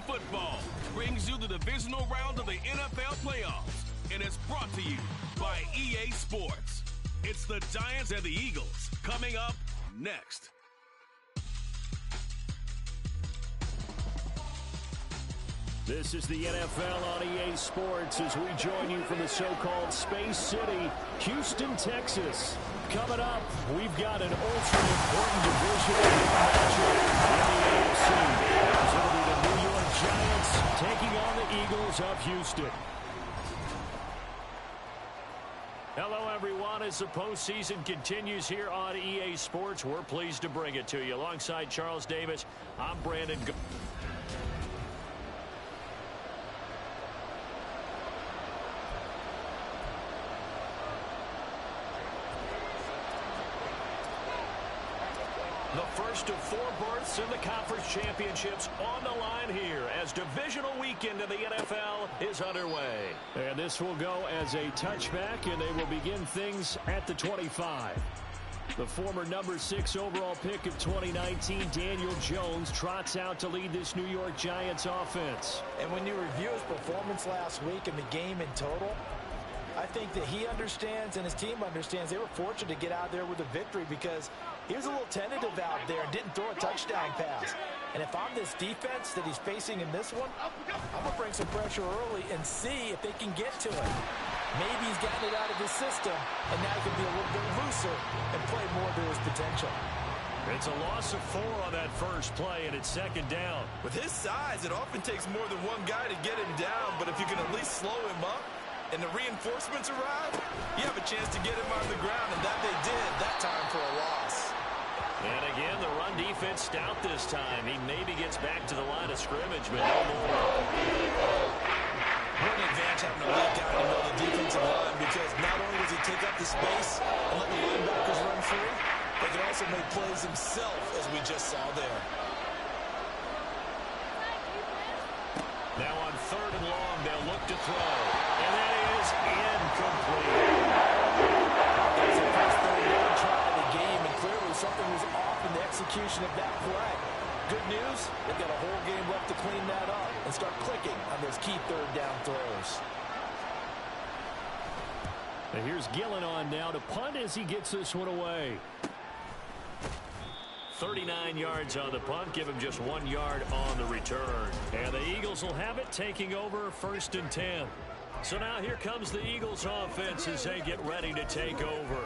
football brings you the divisional round of the NFL playoffs, and it's brought to you by EA Sports. It's the Giants and the Eagles coming up next. This is the NFL on EA Sports as we join you from the so-called Space City, Houston, Texas. Coming up, we've got an ultra-important divisional matchup in the AFC. It's going to be the New York Giants taking on the Eagles of Houston. Hello, everyone. As the postseason continues here on EA Sports, we're pleased to bring it to you. Alongside Charles Davis, I'm Brandon. The first of 4 berths in the conference championships on the line here as divisional weekend in the NFL is underway. And this will go as a touchback, and they will begin things at the 25. The former number 6 overall pick of 2019, Daniel Jones, trots out to lead this New York Giants offense. And when you review his performance last week and the game in total, I think that he understands and his team understands they were fortunate to get out there with a victory because he was a little tentative out there and didn't throw a touchdown pass. And if I'm this defense that he's facing in this one, I'm going to bring some pressure early and see if they can get to him. Maybe he's gotten it out of his system, and now he can be a little bit looser and play more to his potential. It's a loss of 4 on that first play, and it's second down. With his size, it often takes more than one guy to get him down, but if you can at least slow him up, and the reinforcements arrive, you have a chance to get him on the ground, and that they did that time for a loss. And again, the run defense stout this time. He maybe gets back to the line of scrimmage, but no more. What an advantage having a lead guy to know the defensive line, because not only does he take up the space and let the linebackers run free, but he can also make plays himself, as we just saw there. Now on 3rd and long, they'll look to throw. And that is incomplete. That's the first third down try of the game, and clearly something was off in the execution of that play. Good news, they've got a whole game left to clean that up and start clicking on those key third down throws. And here's Gillen on now to punt as he gets this one away. 39 yards on the punt, give him just 1 yard on the return. And the Eagles will have it, taking over 1st and 10. So now here comes the Eagles offense as they get ready to take over.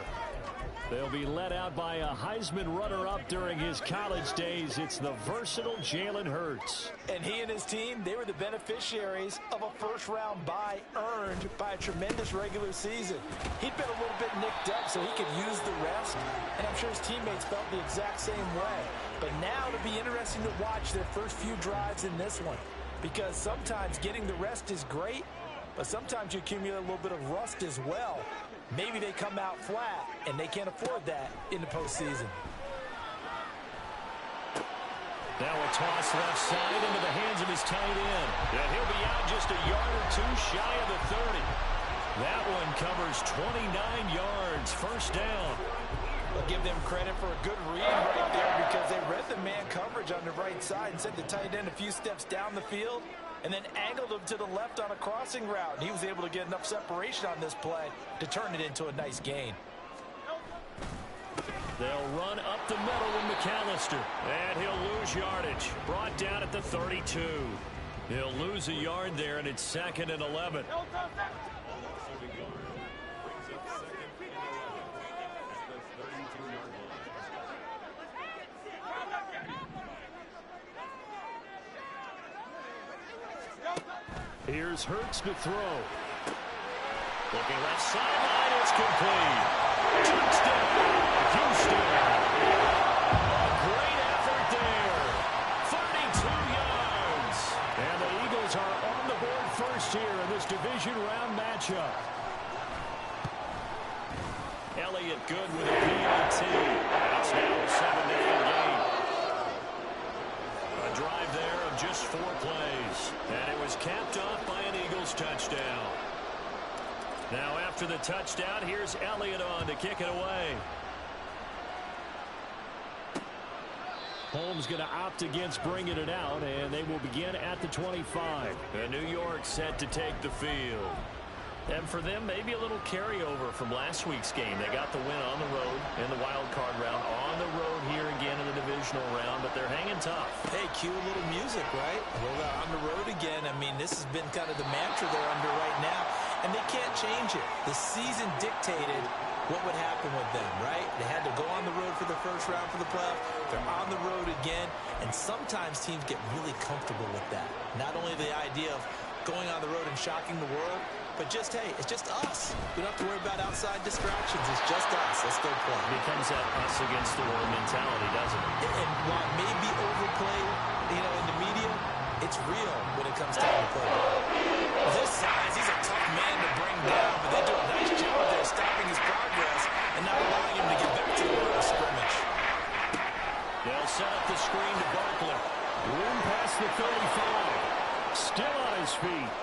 They'll be led out by a Heisman runner-up during his college days. It's the versatile Jalen Hurts. And he and his team, they were the beneficiaries of a first-round bye earned by a tremendous regular season. He'd been a little bit nicked up so he could use the rest, and I'm sure his teammates felt the exact same way. But now it'll be interesting to watch their first few drives in this one, because sometimes getting the rest is great, but sometimes you accumulate a little bit of rust as well. Maybe they come out flat, and they can't afford that in the postseason. Now a toss left side into the hands of his tight end. And he'll be out just a yard or 2 shy of the 30. That one covers 29 yards, first down. I'll give them credit for a good read right there because they read the man coverage on the right side and sent the tight end a few steps down the field and then angled him to the left on a crossing route. And he was able to get enough separation on this play to turn it into a nice gain. They'll run up the middle with McAllister. And he'll lose yardage. Brought down at the 32. He'll lose a yard there, and it's 2nd and 11. Here's Hurts to throw. Looking left sideline, it's complete. Touchdown, Houston. A great effort there. 32 yards. And the Eagles are on the board first here in this division round matchup. Elliott good with a PAT. It's now a 7-0 game. A drive there of just 4 plays. And it was capped off by an Eagles touchdown. Now after the touchdown, here's Elliott on to kick it away. Holmes going to opt against bringing it out, and they will begin at the 25. And New York set to take the field. And for them, maybe a little carryover from last week's game. They got the win on the road in the wild card round, on the road here again in the divisional round, but they're hanging tough. Hey, cue a little music, right? Well, on the road again. I mean, this has been kind of the mantra they're under right now, and they can't change it. The season dictated what would happen with them, right? They had to go on the road for the first round for the playoff. They're on the road again, and sometimes teams get really comfortable with that. Not only the idea of going on the road and shocking the world, but just, hey, it's just us. We don't have to worry about outside distractions. It's just us. Let's go play. It becomes that us against the world mentality, doesn't it? And while it may be overplayed, in the media, it's real when it comes time to play ball. This size, he's a tough man to bring down, but they do a nice job there stopping his progress and not allowing him to get back to the line of scrimmage. They'll set up the screen to Barkley. Room past the 35. Still on his feet.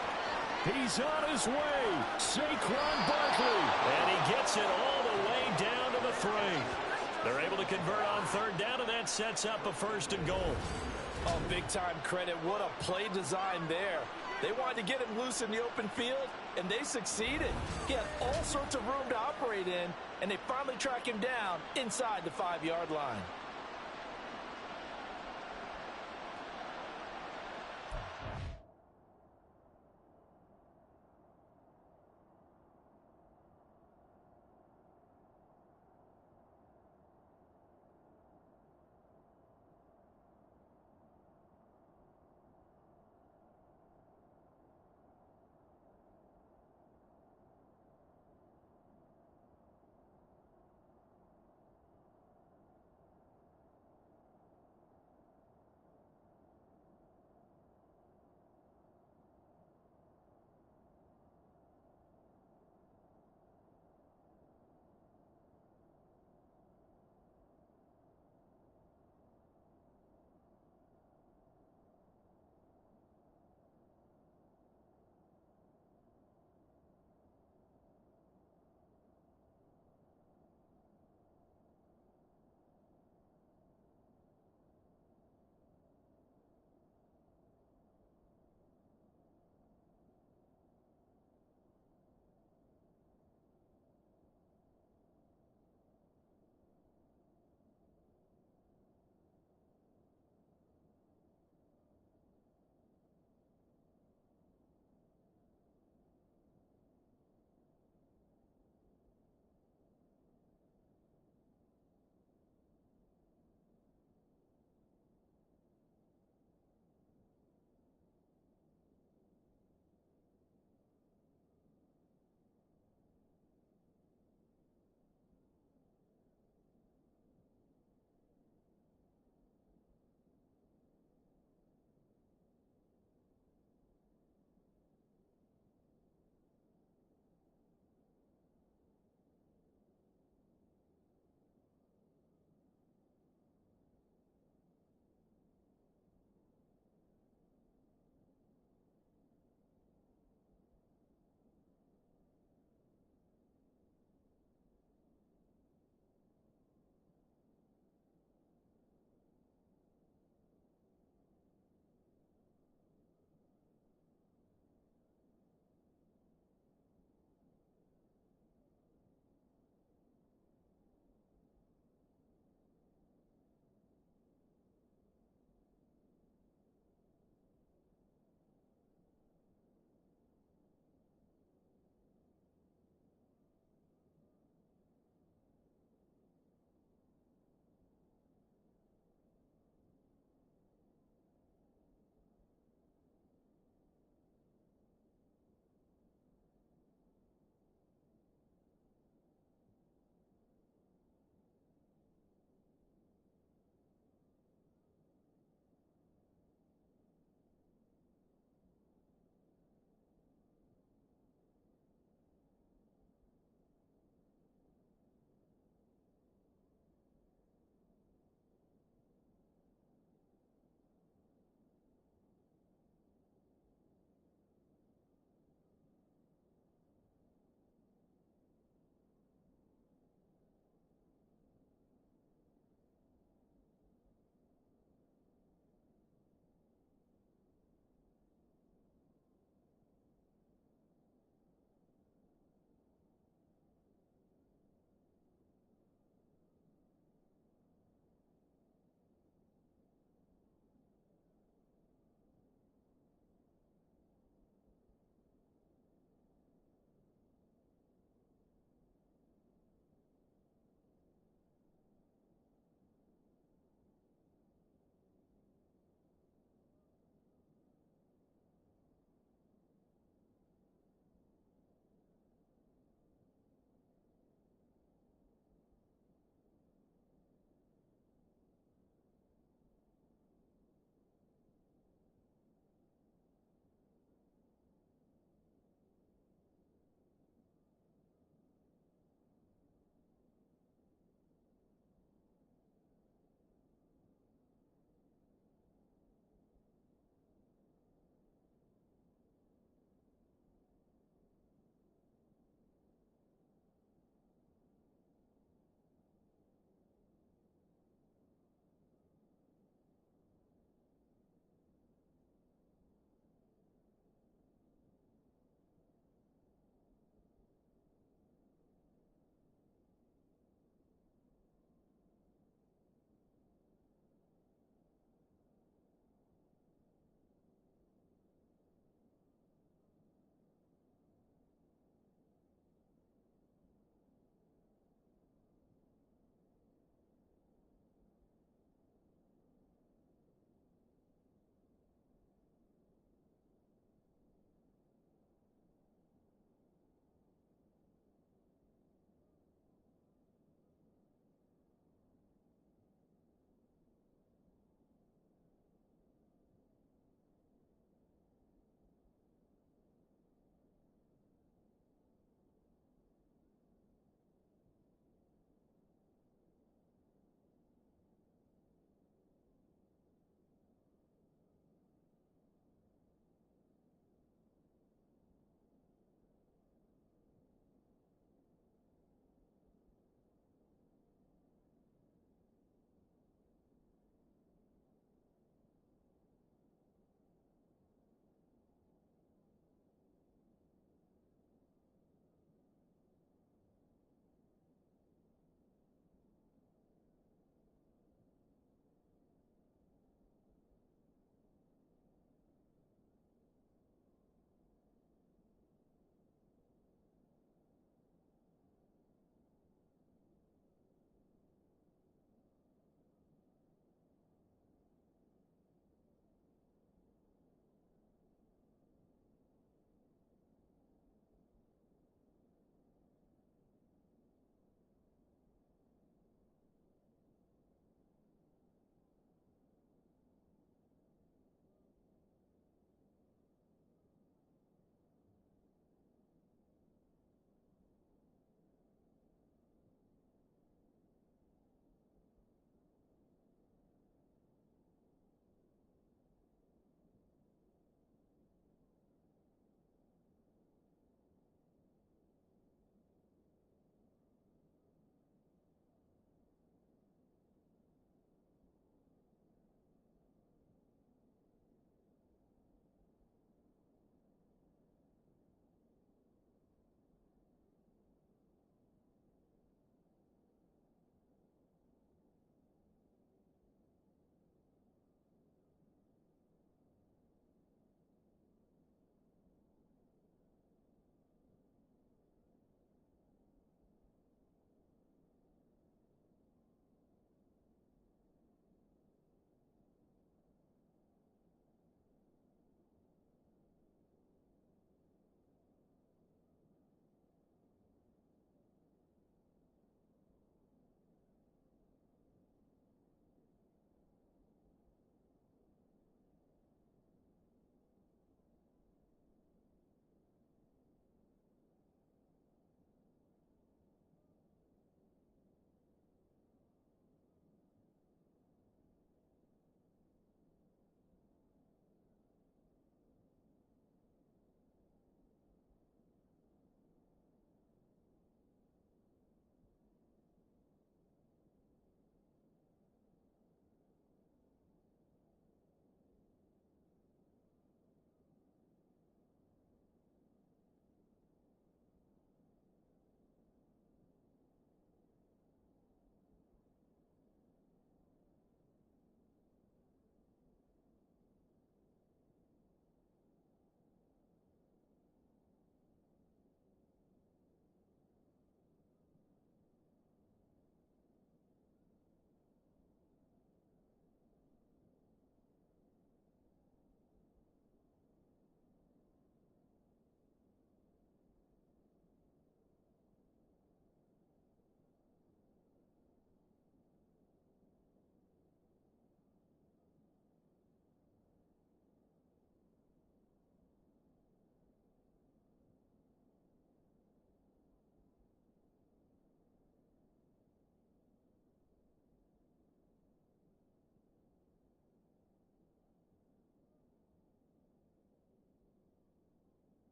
He's on his way. Saquon Barkley. And he gets it all the way down to the 3. They're able to convert on third down, and that sets up a 1st and goal. Oh, big-time credit. What a play design there. They wanted to get him loose in the open field, and they succeeded. He had all sorts of room to operate in, and they finally track him down inside the 5-yard line.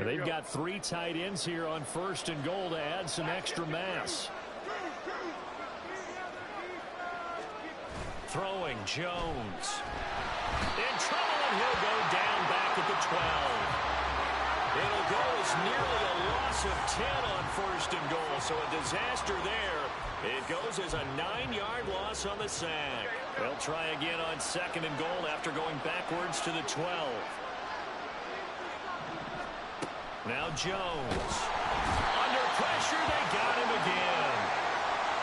And they've got 3 tight ends here on 1st and goal to add some extra mass. Throwing Jones. In trouble, and he'll go down back at the 12. It'll go as nearly a loss of 10 on 1st and goal, so a disaster there. It goes as a 9-yard loss on the sack. They'll try again on 2nd and goal after going backwards to the 12. Now Jones. Under pressure, they got him again.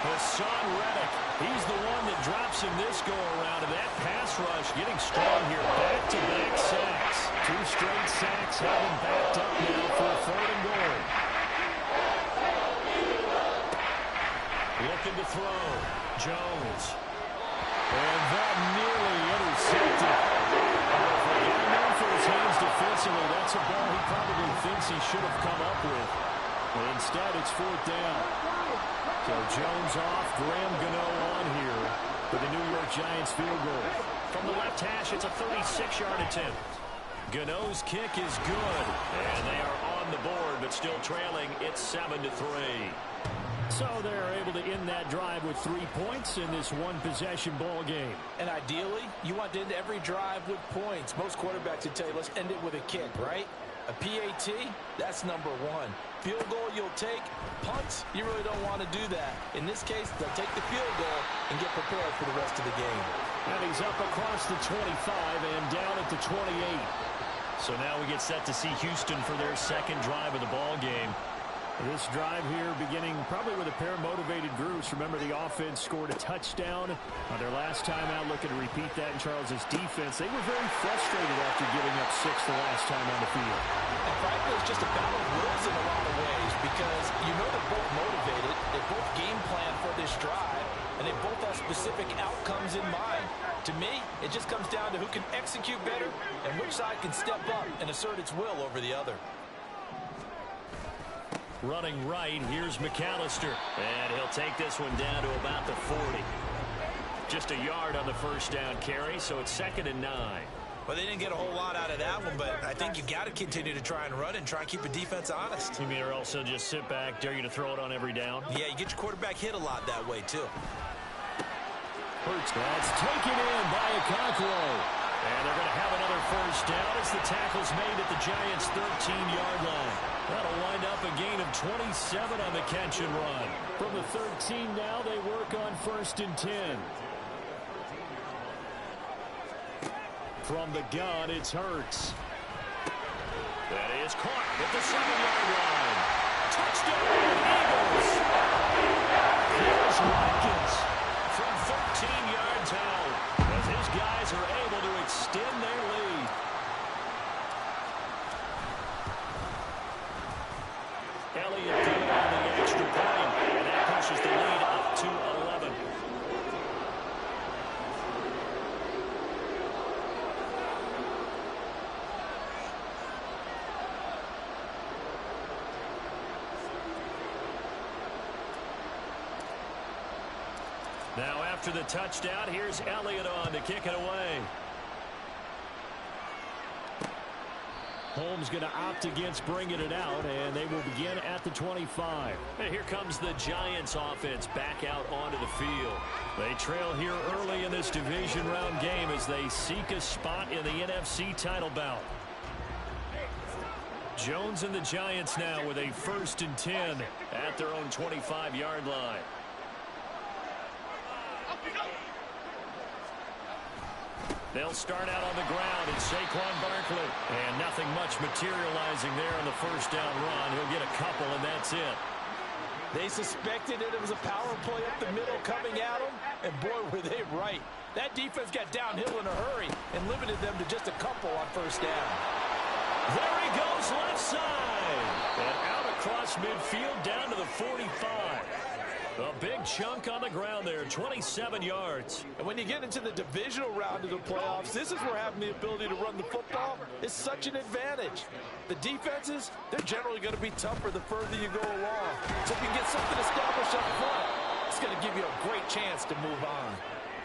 Hassan Reddick, he's the one that drops him this go-around, and that pass rush getting strong here. Back-to-back sacks. 2 straight sacks have him backed up now for a 3rd and goal. Looking to throw. Jones. And that nearly intercepted. If he got him in for his hands defensively, that's a ball he probably thinks he should have come up with. But instead, it's 4th down. So Jones off, Graham Gano on here for the New York Giants field goal. From the left hash, it's a 36-yard attempt. Gano's kick is good, and they are on the board, but still trailing. It's 7-3. So they're able to end that drive with 3 points in this one-possession ball game. And ideally, you want to end every drive with points. Most quarterbacks would tell you, let's end it with a kick, right? A PAT, that's number 1. Field goal you'll take. Punts, you really don't want to do that. In this case, they'll take the field goal and get prepared for the rest of the game. And he's up across the 25 and down at the 28. So now we get set to see Houston for their 2nd drive of the ball game. This drive here beginning probably with a pair of motivated groups. Remember, the offense scored a touchdown on their last time out, looking to repeat that in Charles's defense. They were very frustrated after giving up 6 the last time on the field. And frankly, it's just a battle of wills in a lot of ways because you know they're both motivated. They both game plan for this drive, and they both have specific outcomes in mind. To me, it just comes down to who can execute better and which side can step up and assert its will over the other. Running right, here's McAllister. And he'll take this one down to about the 40. Just a yard on the 1st down carry, so it's 2nd and 9. Well, they didn't get a whole lot out of that one, but I think you got to continue to try and run and try and keep the defense honest. You mean or also just sit back, dare you to throw it on every down? Yeah, you get your quarterback hit a lot that way, too. Hurts. That's taken in by Okonkwo. And they're going to have another 1st down as the tackle's made at the Giants' 13-yard line. That'll wind up a gain of 27 on the catch and run. From the 13 now, they work on 1st and 10. From the gun, it's Hurts. That is caught at the 7-yard line. Touchdown, Eagles! Here's Watkins from 13 yards out as his guys are able to extend their lead. Elliott did it on the extra point, and that pushes the lead up to 11. Now after the touchdown, here's Elliott on to kick it away. Holmes going to opt against bringing it out, and they will begin at the 25. And here comes the Giants offense back out onto the field. They trail here early in this division round game as they seek a spot in the NFC title bout. Jones and the Giants now with a 1st and 10 at their own 25-yard line. They'll start out on the ground in Saquon Barkley. And nothing much materializing there on the 1st down run. He'll get a couple, and that's it. They suspected it was a power play up the middle coming at them, and boy, were they right. That defense got downhill in a hurry and limited them to just a couple on 1st down. There he goes left side. And out across midfield down to the 45. A big chunk on the ground there, 27 yards. And when you get into the divisional round of the playoffs, this is where having the ability to run the football is such an advantage. The defenses, they're generally going to be tougher the further you go along. So if you can get something established up front, it's going to give you a great chance to move on.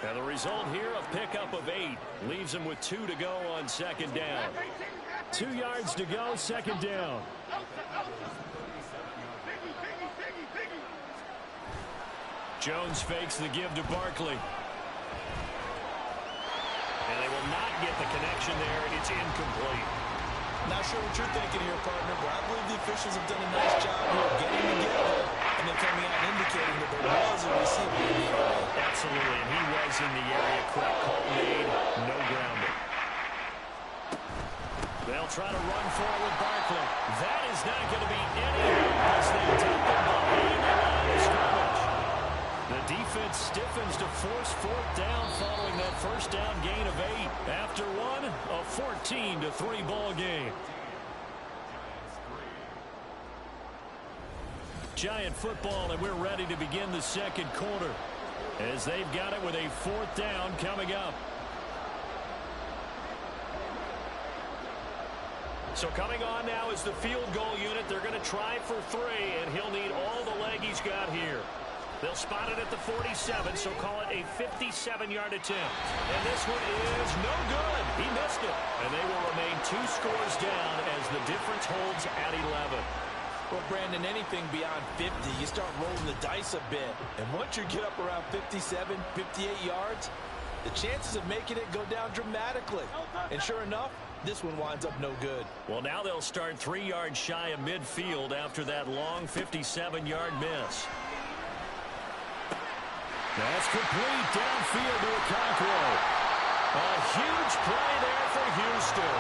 And the result here, a pickup of 8. Leaves them with 2 to go on 2nd down. 2 yards to go, second down. Jones fakes the give to Barkley. And they will not get the connection there. It's incomplete. Not sure what you're thinking here, partner, but I believe the officials have done a nice job here of getting together and then coming out and indicating that there was a receiver in the area. Absolutely, and he was in the area. Correct call made. No grounding. They'll try to run forward with Barkley. That is not going to be any as they take the ball behind the line of scrimmage. The defense stiffens to force fourth down following that first down gain of 8. After one, a 14-3 ball game. Giant football, and we're ready to begin the second quarter as they've got it with a fourth down coming up. So coming on now is the field goal unit. They're going to try for 3, and he'll need all the leg he's got here. They'll spot it at the 47, so call it a 57-yard attempt. And this one is no good. He missed it. And they will remain 2 scores down as the difference holds at 11. Well, Brandon, anything beyond 50, you start rolling the dice a bit. And once you get up around 57, 58 yards, the chances of making it go down dramatically. And sure enough, this one winds up no good. Well, now they'll start 3 yards shy of midfield after that long 57-yard miss. That's complete downfield to Okonkwo. A huge play there for Houston.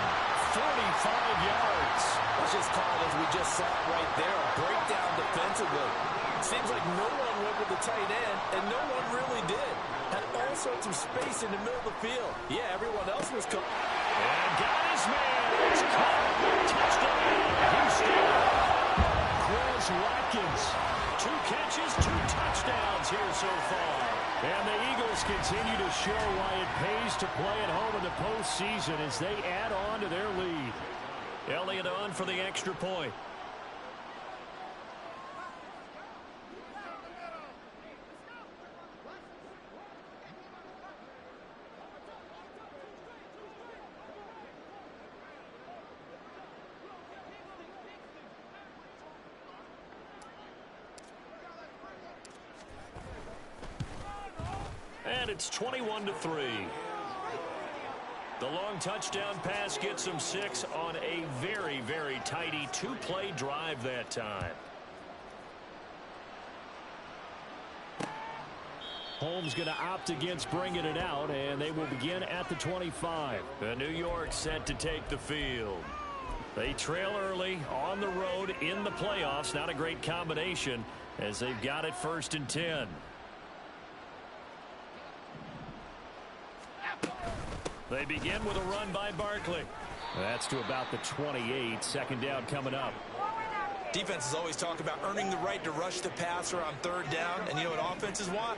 45 yards. Let's just call it as we just saw it right there. A breakdown defensively. Seems like no one went with the tight end, and no one really did. Had all sorts of space in the middle of the field. Yeah, everyone else was coming. And got his man. It's caught. Touchdown, Houston. Quez Watkins. 2 catches, 2 touchdowns here so far. And the Eagles continue to show why it pays to play at home in the postseason as they add on to their lead. Elliott on for the extra point. And it's 21-3. The long touchdown pass gets them 6 on a very, very tidy 2-play drive that time. Holmes going to opt against bringing it out, and they will begin at the 25. The New York set to take the field. They trail early on the road in the playoffs. Not a great combination as they've got it 1st and 10. They begin with a run by Barkley. That's to about the 28. Second down coming up. Defenses always talk about earning the right to rush the passer on 3rd down. And you know what offenses want?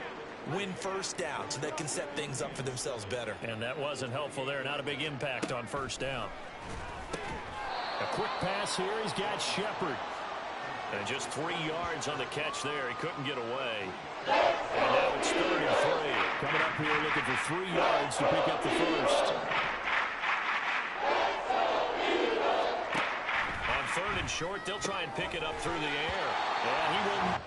Win 1st down so they can set things up for themselves better. And that wasn't helpful there. Not a big impact on 1st down. A quick pass here. He's got Shepard. And just 3 yards on the catch there. He couldn't get away. And now it's 3rd and 3. Coming up here looking for 3 yards to pick up the first. On 3rd and short, they'll try and pick it up through the air. And he will.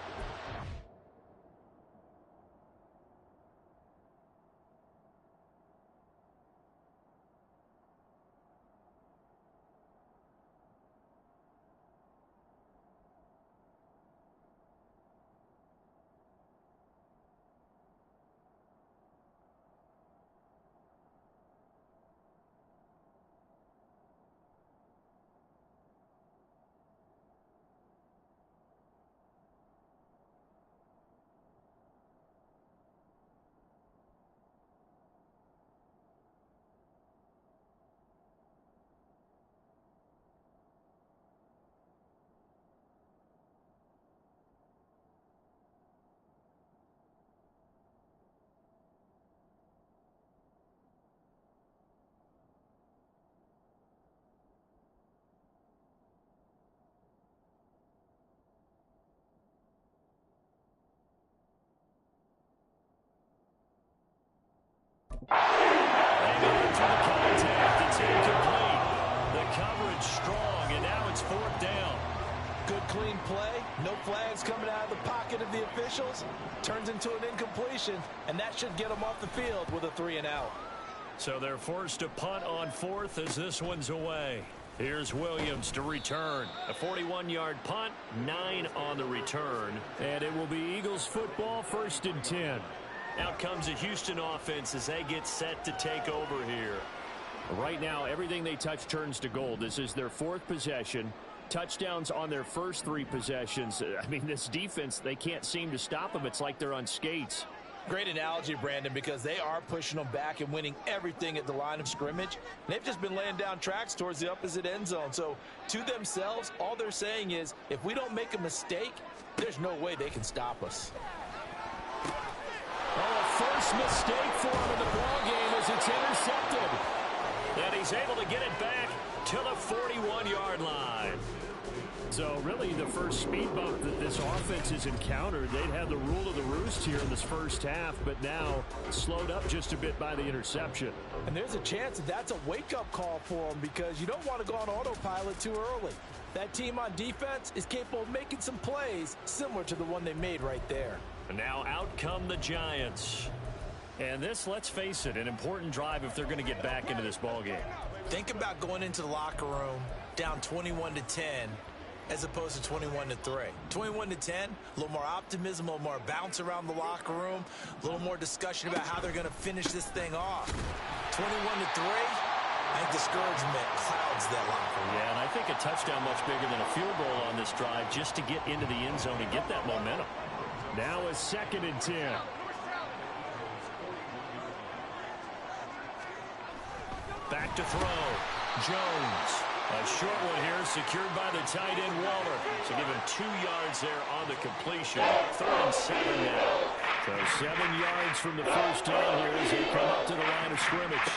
4th down. Good clean play. No flags coming out of the pocket of the officials. Turns into an incompletion, and that should get them off the field with a 3-and-out. So they're forced to punt on 4th as this one's away. Here's Williams to return. A 41-yard punt, 9 on the return. And it will be Eagles football, 1st and 10. Out comes the Houston offense as they get set to take over here. Right now, everything they touch turns to gold. This is their 4th possession. Touchdowns on their first 3 possessions. I mean, this defense, they can't seem to stop them. It's like they're on skates. Great analogy, Brandon, because they are pushing them back and winning everything at the line of scrimmage. They've just been laying down tracks towards the opposite end zone. So to themselves, all they're saying is, if we don't make a mistake, there's no way they can stop us. Oh, a first mistake for him in the ballgame as it's intercepted. And he's able to get it back to the 41-yard line. So really the first speed bump that this offense has encountered, they'd had the rule of the roost here in this first half, but now slowed up just a bit by the interception. And there's a chance that that's a wake-up call for them because you don't want to go on autopilot too early. That team on defense is capable of making some plays similar to the one they made right there. And now out come the Giants. And this, let's face it, an important drive if they're going to get back into this ballgame. Think about going into the locker room down 21-10 as opposed to 21-3. 21-10, a little more optimism, a little more bounce around the locker room, a little more discussion about how they're going to finish this thing off. 21-3, I think discouragement clouds that locker room. Yeah, and I think a touchdown much bigger than a field goal on this drive just to get into the end zone and get that momentum. Now a 2nd and 10. Back to throw. Jones. A short one here secured by the tight end Waller. So give him 2 yards there on the completion. 3rd and 7 now. So 7 yards from the first down here as they come up to the line of scrimmage.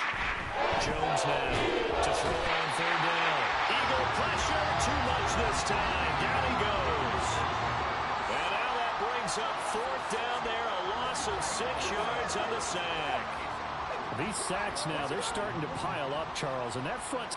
Jones now to throw on 3rd down. Eagle pressure. Too much this time. Down he goes. And now that brings up 4th down there. A loss of 6 yards on the sack. These sacks now, they're starting to pile up, Charles, and that front.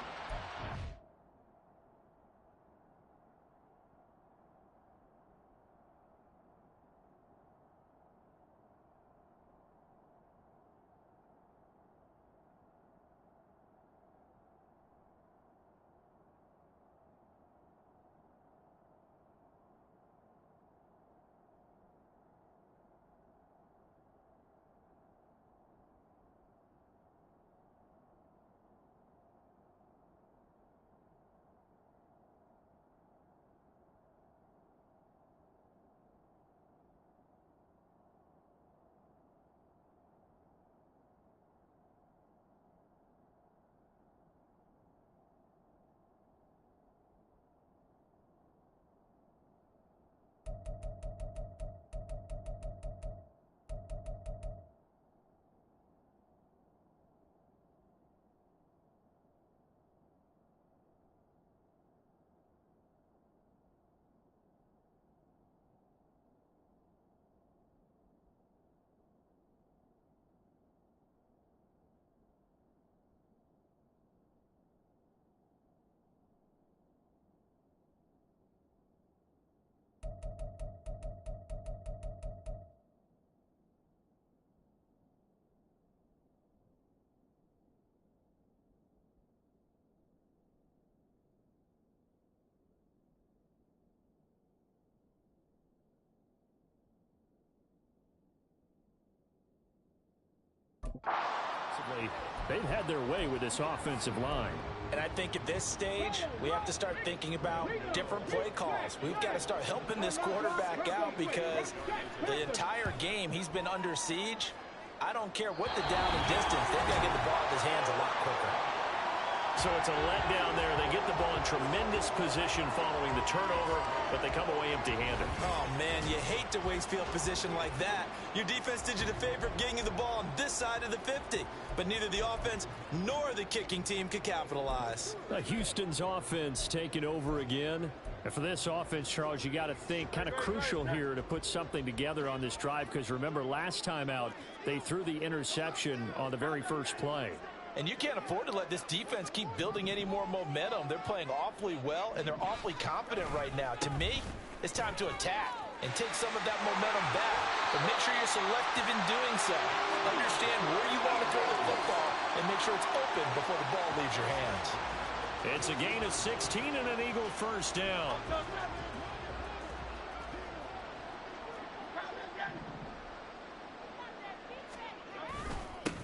They've had their way with this offensive line. And I think at this stage, we have to start thinking about different play calls. We've got to start helping this quarterback out because the entire game he's been under siege. I don't care what the down and distance. They've got to get the ball in his hands a lot quicker. So it's a letdown there. They get the ball in tremendous position following the turnover, but they come away empty-handed. Oh, man, you hate to waste field position like that. Your defense did you the favor of getting you the ball on this side of the 50, but neither the offense nor the kicking team could capitalize. Houston's offense taking over again. And for this offense, Charles, you got to think kind of crucial here to put something together on this drive because remember last time out, they threw the interception on the very first play. And you can't afford to let this defense keep building any more momentum. They're playing awfully well, and they're awfully confident right now. To me, it's time to attack and take some of that momentum back. But make sure you're selective in doing so. Understand where you want to throw the football and make sure it's open before the ball leaves your hands. It's a gain of 16 and an Eagle first down.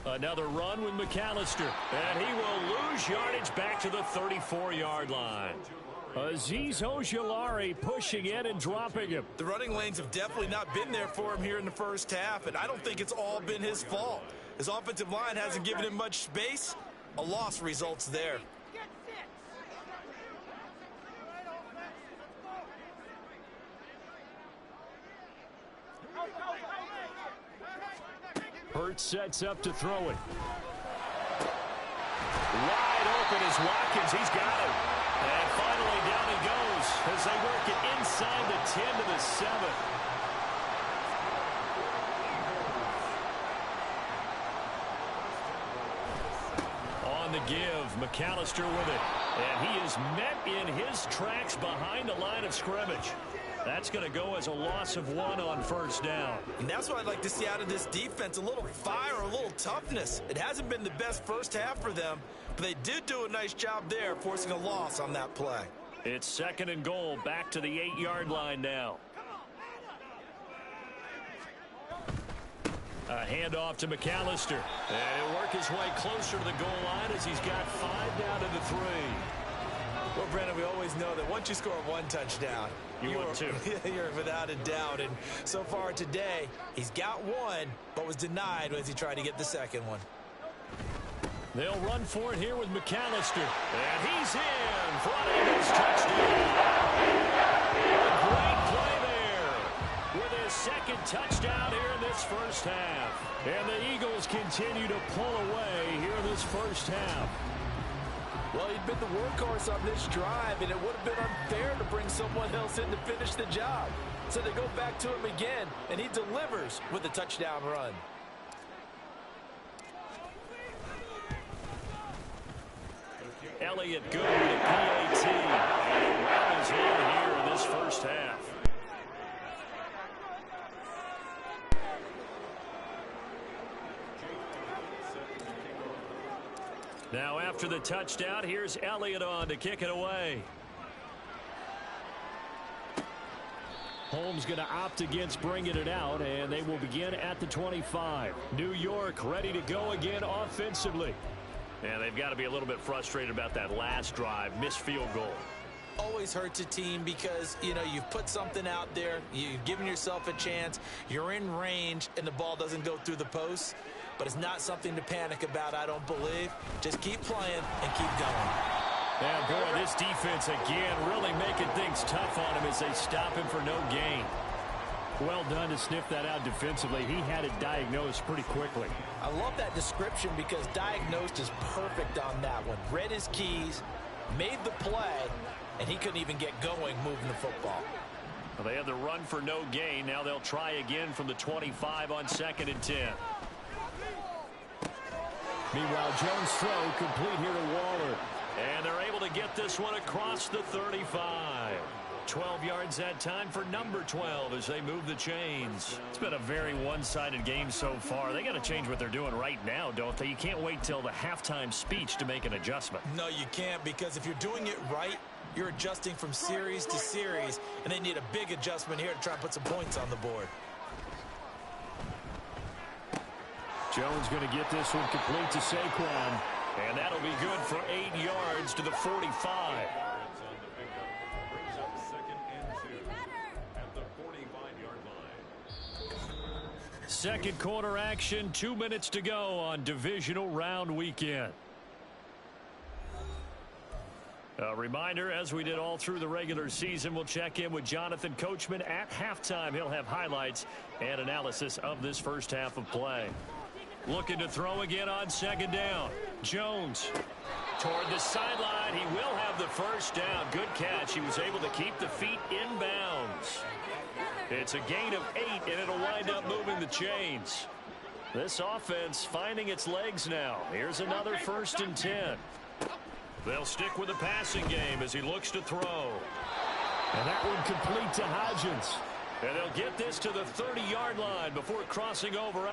Another run with McAllister, and he will lose yardage back to the 34-yard line. Azeez Ojulari pushing in and dropping him. The running lanes have definitely not been there for him here in the first half, and I don't think it's all been his fault. His offensive line hasn't given him much space. A loss results there. Hurts sets up to throw it. Wide open is Watkins. He's got it. And finally down he goes as they work it inside the 10 to the 7. On the give, McAllister with it. And he is met in his tracks behind the line of scrimmage. That's going to go as a loss of 1 on first down. And that's what I'd like to see out of this defense, a little fire, a little toughness. It hasn't been the best first half for them, but they did do a nice job there, forcing a loss on that play. It's 2nd and goal, back to the 8-yard line now. A handoff to McAllister. And he'll work his way closer to the goal line as he's got 5 down to the 3. Well, Brandon, we always know that once you score 1 touchdown, you're 2. You're without a doubt. And so far today, he's got 1, but was denied as he tried to get the second one. They'll run for it here with McAllister. And he's in for an Eagles touchdown. A great play there with his 2nd touchdown here in this first half. And the Eagles continue to pull away here in this first half. Well, he'd been the workhorse on this drive, and it would have been unfair to bring someone else in to finish the job. So they go back to him again, and he delivers with a touchdown run. Elliott good with a PAT. And the run is in here in this first half. Now after the touchdown, here's Elliott on to kick it away. Holmes going to opt against bringing it out, and they will begin at the 25. New York ready to go again offensively. And they've got to be a little bit frustrated about that last drive, missed field goal. Always hurts a team because, you know, you've put something out there, you've given yourself a chance, you're in range, and the ball doesn't go through the post. But it's not something to panic about, I don't believe. Just keep playing and keep going. And boy, this defense again really making things tough on him as they stop him for no gain. Well done to sniff that out defensively. He had it diagnosed pretty quickly. I love that description because diagnosed is perfect on that one. Read his keys, made the play, and he couldn't even get going moving the football. Well, they have the run for no gain. Now they'll try again from the 25 on 2nd and 10. Meanwhile, Jones' throw complete here to Waller. And they're able to get this one across the 35. 12 yards that time for number 12 as they move the chains. It's been a very one-sided game so far. They got to change what they're doing right now, don't they? You can't wait till the halftime speech to make an adjustment. No, you can't, because if you're doing it right, you're adjusting from series to series, and they need a big adjustment here to try and put some points on the board. Jones going to get this one complete to Saquon. And that'll be good for 8 yards to the 45. Second quarter action, 2 minutes to go on divisional round weekend. A reminder, as we did all through the regular season, we'll check in with Jonathan Coachman at halftime. He'll have highlights and analysis of this first half of play. Looking to throw again on 2nd down. Jones toward the sideline. He will have the first down. Good catch. He was able to keep the feet in bounds. It's a gain of 8, and it'll wind up moving the chains. This offense finding its legs now. Here's another 1st and 10. They'll stick with the passing game as he looks to throw. And that one complete to Hodgins. And they'll get this to the 30-yard line before crossing over.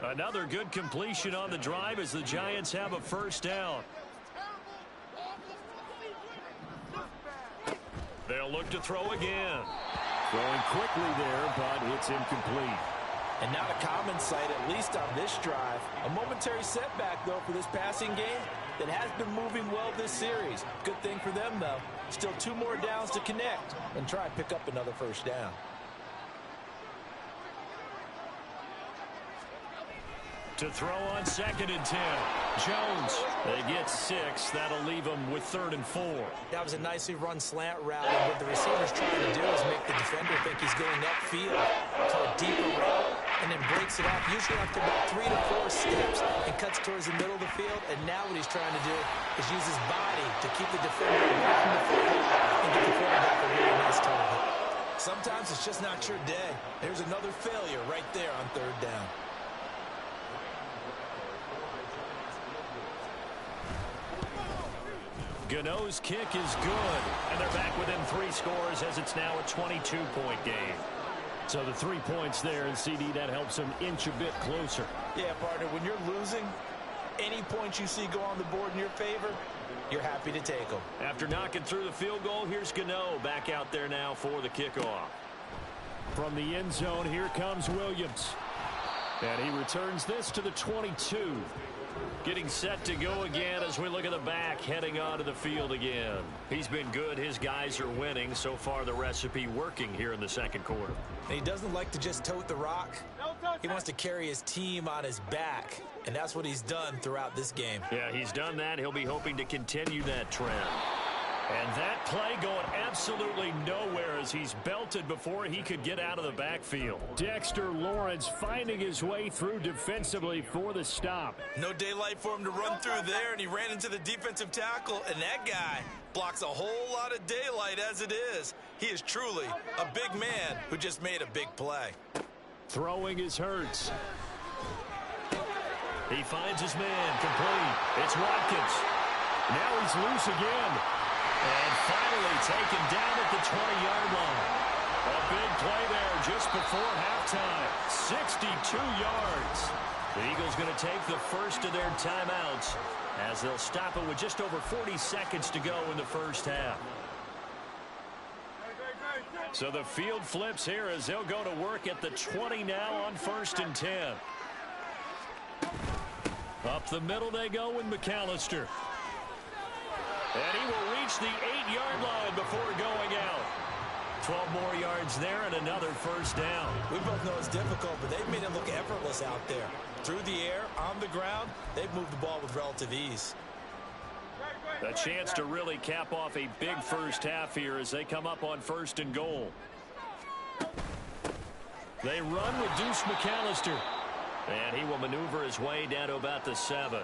Another good completion on the drive as the Giants have a 1st down. They'll look to throw again. Throwing quickly there, but it's incomplete. And not a common sight, at least on this drive. A momentary setback, though, for this passing game that has been moving well this series. Good thing for them, though. Still 2 more downs to connect and try and pick up another 1st down. To throw on 2nd and 10. Jones. They get 6. That'll leave them with 3rd and 4. That was a nicely run slant route. And what the receiver's trying to do is make the defender think he's going upfield to a deeper route and then breaks it off, usually after about 3 to 4 steps, and cuts towards the middle of the field. And now what he's trying to do is use his body to keep the defender away from the football and get the quarterback a really nice target. Sometimes it's just not your day. There's another failure right there on 3rd down. Gano's kick is good, and they're back within 3 scores as it's now a 22-point game. So the 3 points there, and CD, that helps them inch a bit closer. Yeah, partner, when you're losing, any points you see go on the board in your favor, you're happy to take them. After knocking through the field goal, here's Gano back out there now for the kickoff. From the end zone, here comes Williams. And he returns this to the 22. Getting set to go again as we look at the back, heading onto the field again. He's been good. His guys are winning. So far, the recipe working here in the 2nd quarter. And he doesn't like to just tote the rock. He wants to carry his team on his back, and that's what he's done throughout this game. Yeah, he's done that. He'll be hoping to continue that trend. And that play going absolutely nowhere as he's belted before he could get out of the backfield. Dexter Lawrence finding his way through defensively for the stop. No daylight for him to run through there, and he ran into the defensive tackle, and that guy blocks a whole lot of daylight as it is. He is truly a big man who just made a big play. Throwing is Hurts. He finds his man complete. It's Watkins. Now he's loose again. And finally taken down at the 20-yard line. A big play there just before halftime. 62 yards. The Eagles going to take the first of their timeouts as they'll stop it with just over 40 seconds to go in the 1st half. So the field flips here as they'll go to work at the 20 now on 1st and 10. Up the middle they go with McAllister. And he will reach the 8-yard line before going out. 12 more yards there and another 1st down. We both know it's difficult, but they've made it look effortless out there. Through the air, on the ground, they've moved the ball with relative ease. A chance to really cap off a big 1st half here as they come up on 1st and goal. They run with Deuce McAllister. And he will maneuver his way down to about the 7.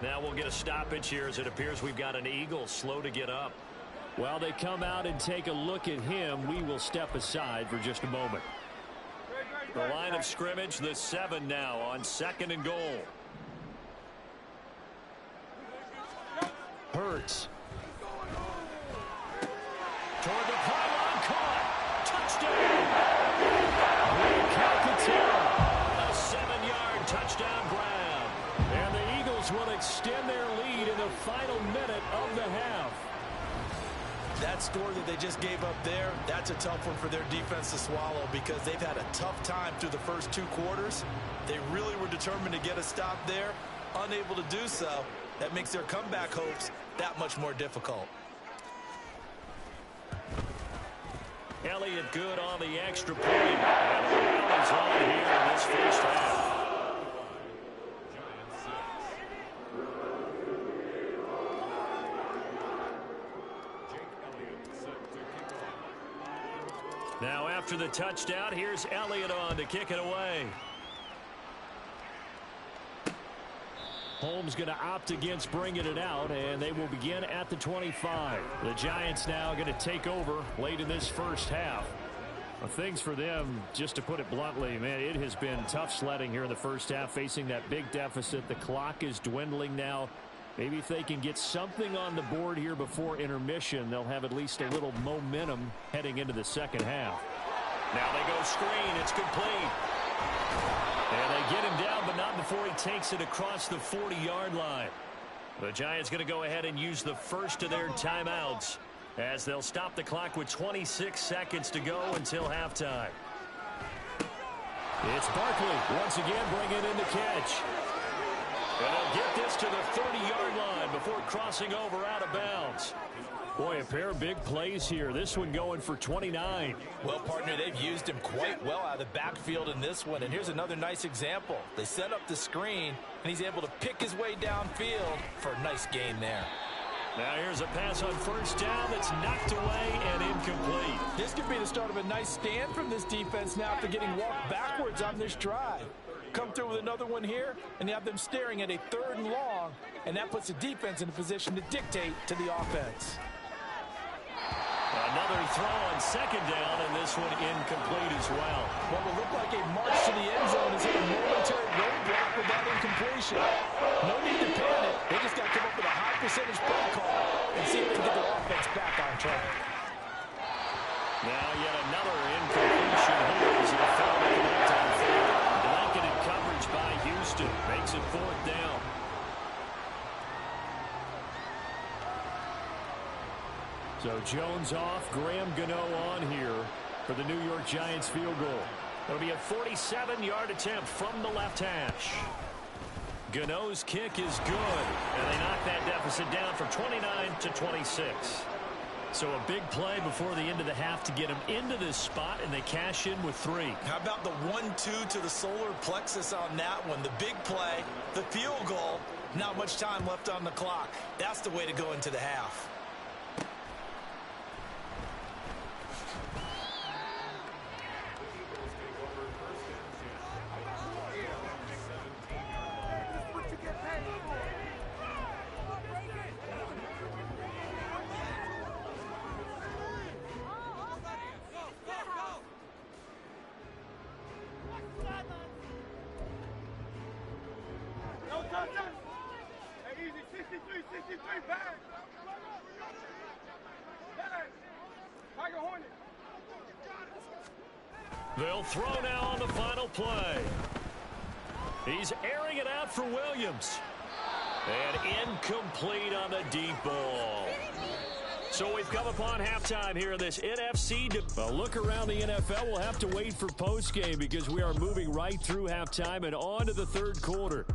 Now we'll get a stoppage here as it appears we've got an Eagle slow to get up. While they come out and take a look at him, we will step aside for just a moment. The line of scrimmage, the 7 now on 2nd and goal. Hurts. Toward the pylon, caught. Touchdown. A 7-yard touchdown grab. And the Eagles will extend their lead in the final minute of the half. That score that they just gave up there, that's a tough one for their defense to swallow because they've had a tough time through the first 2 quarters. They really were determined to get a stop there, unable to do so. That makes their comeback hopes that much more difficult. Elliott good on the extra point. And the rally's on here in this 1st half. Now after the touchdown, here's Elliott on to kick it away. Holmes going to opt against bringing it out, and they will begin at the 25. The Giants now going to take over late in this first half. Well, things for them, just to put it bluntly, man, it has been tough sledding here in the first half, facing that big deficit. The clock is dwindling now. Maybe if they can get something on the board here before intermission, they'll have at least a little momentum heading into the second half. Now they go screen. It's complete. And they get him down, but not before he takes it across the 40-yard line. The Giants going to go ahead and use the first of their timeouts as they'll stop the clock with 26 seconds to go until halftime. It's Barkley once again bringing in the catch. And they'll get this to the 30-yard line before crossing over out of bounds. Boy, a pair of big plays here. This one going for 29. Well, partner, they've used him quite well out of the backfield in this one. And here's another nice example. They set up the screen, and he's able to pick his way downfield for a nice gain there. Now here's a pass on first down that's knocked away and incomplete. This could be the start of a nice stand from this defense now after getting walked backwards on this drive. Come through with another one here, and you have them staring at a 3rd and long, and that puts the defense in a position to dictate to the offense. Another throw on second down, and this one incomplete as well. What will look like a march to the end zone is a momentary roadblock with that incompletion. No need to panic. They just got to come up with a high percentage play call and see if they can get their offense back on track. Now yet another incompletion here as he fell to the left on field. Blanketed coverage by Houston. Makes it 4th down. So Jones off, Graham Gano on here for the New York Giants field goal. It'll be a 47-yard attempt from the left hash. Gano's kick is good, and they knock that deficit down from 29 to 26. So a big play before the end of the half to get them into this spot, and they cash in with 3. How about the 1-2 to the solar plexus on that one? The big play, the field goal, not much time left on the clock. That's the way to go into the half. They'll throw now on the final play. He's airing it out for Williams. And incomplete on the deep ball. So we've come upon halftime here in this NFC. A look around the NFL. We'll have to wait for postgame because we are moving right through halftime and on to the 3rd quarter.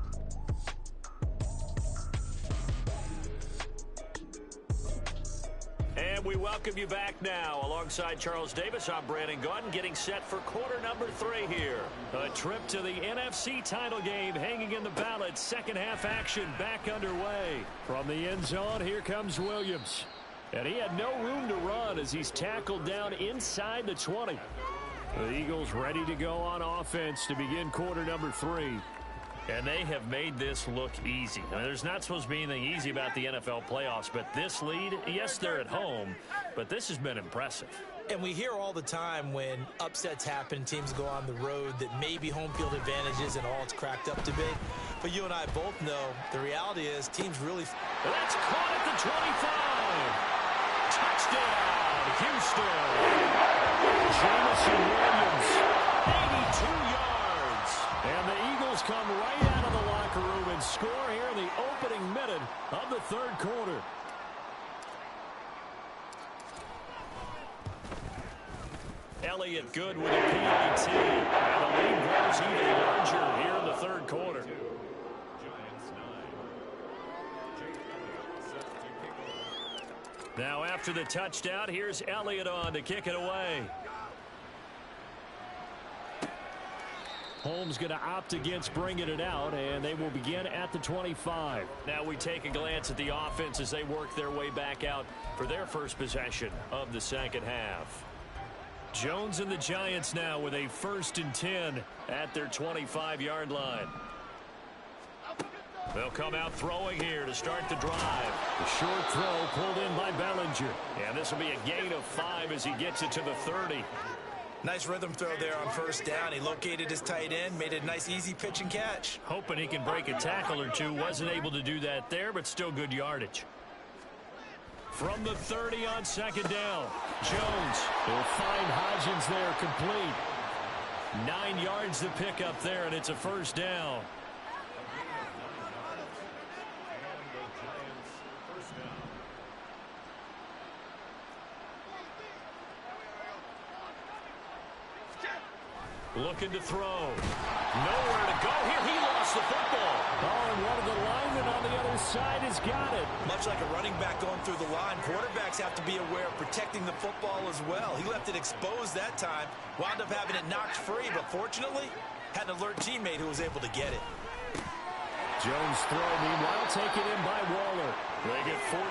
And we welcome you back now. Alongside Charles Davis, I'm Brandon Gaudin, getting set for quarter number 3 here. A trip to the NFC title game hanging in the balance. Second half action back underway. From the end zone, here comes Williams. And he had no room to run as he's tackled down inside the 20. The Eagles ready to go on offense to begin quarter number 3. And they have made this look easy. Now, there's not supposed to be anything easy about the NFL playoffs, but this lead, yes, they're at home, but this has been impressive. And we hear all the time when upsets happen, teams go on the road, that maybe home field advantage isn't all it's cracked up to be. But you and I both know the reality is teams really... That's caught at the 25. Touchdown, Houston. Jamison Williams, 82 yards. And the Eagles come right out of the locker room and score here in the opening minute of the 3rd quarter. Elliott good with a PAT. And the lead grows even larger here in the 3rd quarter. Now after the touchdown, here's Elliott on to kick it away. Holmes going to opt against bringing it out, and they will begin at the 25. Now we take a glance at the offense as they work their way back out for their first possession of the second half. Jones and the Giants now with a 1st and 10 at their 25-yard line. They'll come out throwing here to start the drive. The short throw pulled in by Bellinger. And this will be a gain of 5 as he gets it to the 30. Nice rhythm throw there on 1st down. He located his tight end, made it a nice easy pitch and catch. Hoping he can break a tackle or two. Wasn't able to do that there, but still good yardage. From the 30 on 2nd down, Jones will find Hodgins there complete. 9 yards to pick up there, and it's a 1st down. Looking to throw. Nowhere to go here. He lost the football. Oh, and one of the linemen on the other side has got it. Much like a running back going through the line, quarterbacks have to be aware of protecting the football as well. He left it exposed that time, wound up having it knocked free, but fortunately, had an alert teammate who was able to get it. Jones' throw, meanwhile, taken in by Waller. They get 14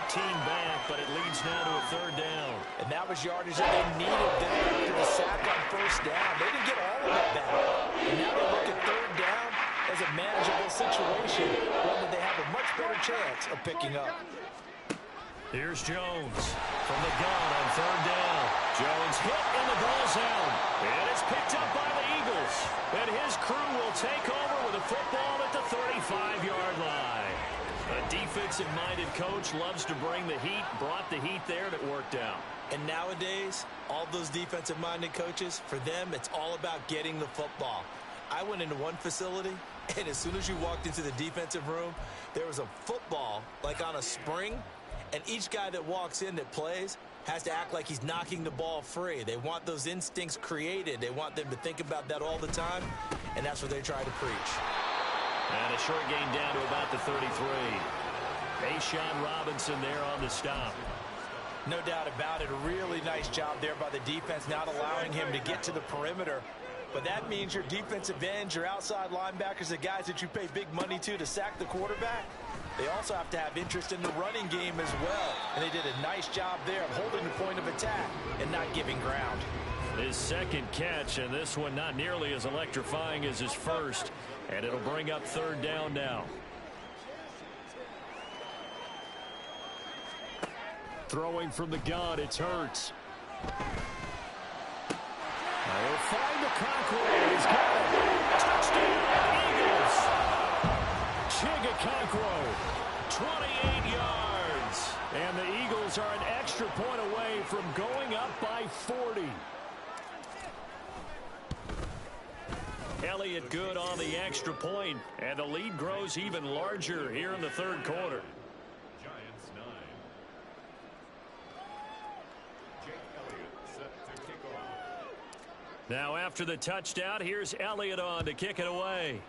back, but it leads now to a 3rd down. And that was yardage that they needed there after the sack on 1st down. They didn't get all of it back. And now they look at 3rd down as a manageable situation, one that they have a much better chance of picking up. Here's Jones from the gun on 3rd down. Jones hit and the ball's out. And it's picked up by the Eagles. And his crew will take over with a football at the 35-yard line. A defensive-minded coach loves to bring the heat, brought the heat there, and it worked out. And nowadays, all those defensive-minded coaches, for them, it's all about getting the football. I went into one facility, and as soon as you walked into the defensive room, there was a football, like on a spring, and each guy that walks in that plays has to act like he's knocking the ball free. They want those instincts created. They want them to think about that all the time, and that's what they try to preach. And a short gain down to about the 33. Ashawn Robinson there on the stop. No doubt about it. A really nice job there by the defense, not allowing him to get to the perimeter. But that means your defensive ends, your outside linebackers, the guys that you pay big money to sack the quarterback, they also have to have interest in the running game as well. And they did a nice job there of holding the point of attack and not giving ground. His 2nd catch, and this one not nearly as electrifying as his 1st. And it'll bring up 3rd down now. Throwing from the gun, it's Hurts. They'll find the Conqueror. He's got it. Touchdown, Eagles. Chigakonkwo, 28 yards. And the Eagles are an extra point away from going up by 40. Elliott good on the extra point, and the lead grows even larger here in the 3rd quarter. Giants 9. Jake Elliott set to kick off. Now after the touchdown, here's Elliott on to kick it away.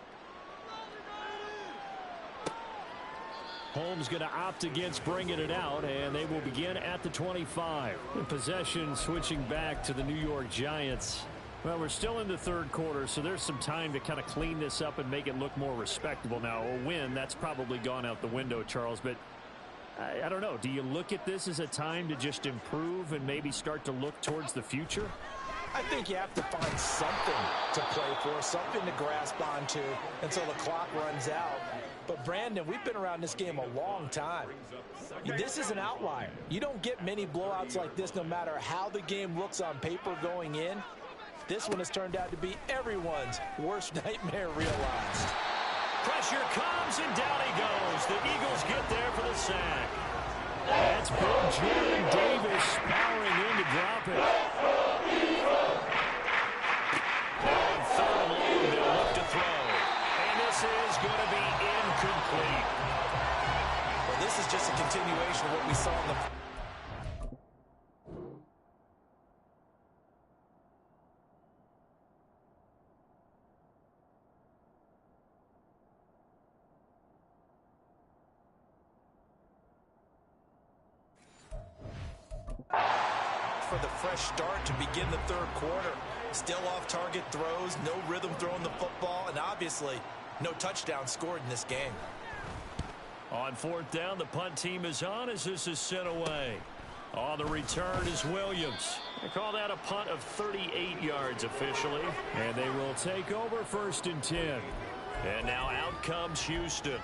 Holmes going to opt against bringing it out, and they will begin at the 25. In possession switching back to the New York Giants. Well, we're still in the 3rd quarter, so there's some time to kind of clean this up and make it look more respectable. Now, a win, that's probably gone out the window, Charles, but I don't know. Do you look at this as a time to just improve and maybe start to look towards the future? I think you have to find something to play for, something to grasp onto until the clock runs out. But, Brandon, we've been around this game a long time. This is an outlier. You don't get many blowouts like this no matter how the game looks on paper going in. This one has turned out to be everyone's worst nightmare realized. Pressure comes, and down he goes. The Eagles get there for the sack. That's big Jordan Davis powering in to drop it. On 3rd and long, they'll look to throw. And this is going to be incomplete. Well, this is just a continuation of what we saw in the... for the fresh start to begin the 3rd quarter. Still off-target throws, no rhythm throwing the football, and obviously no touchdown scored in this game. On 4th down, the punt team is on as this is sent away. On the return is Williams. They call that a punt of 38 yards officially. And they will take over 1st and 10. And now out comes Houston.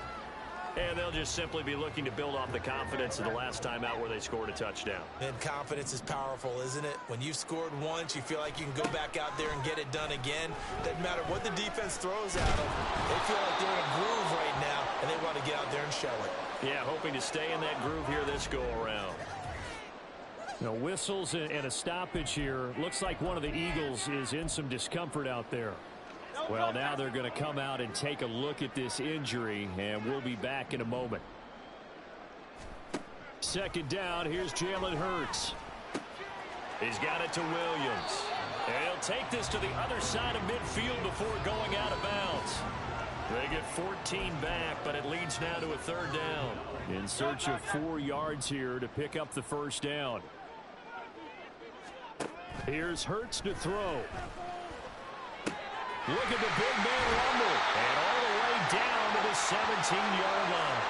And they'll just simply be looking to build off the confidence of the last time out where they scored a touchdown. And confidence is powerful, isn't it? When you've scored once, you feel like you can go back out there and get it done again. Doesn't matter what the defense throws at them. They feel like they're in a groove right now, and they want to get out there and show it. Yeah, hoping to stay in that groove here this go-around. Now, whistles and a stoppage here. Looks like one of the Eagles is in some discomfort out there. Well, now they're going to come out and take a look at this injury, and we'll be back in a moment. 2nd down, here's Jalen Hurts. He's got it to Williams. And he'll take this to the other side of midfield before going out of bounds. They get 14 back, but it leads now to a 3rd down. In search of 4 yards here to pick up the 1st down. Here's Hurts to throw. Look at the big man rumble. And all the way down to the 17-yard line.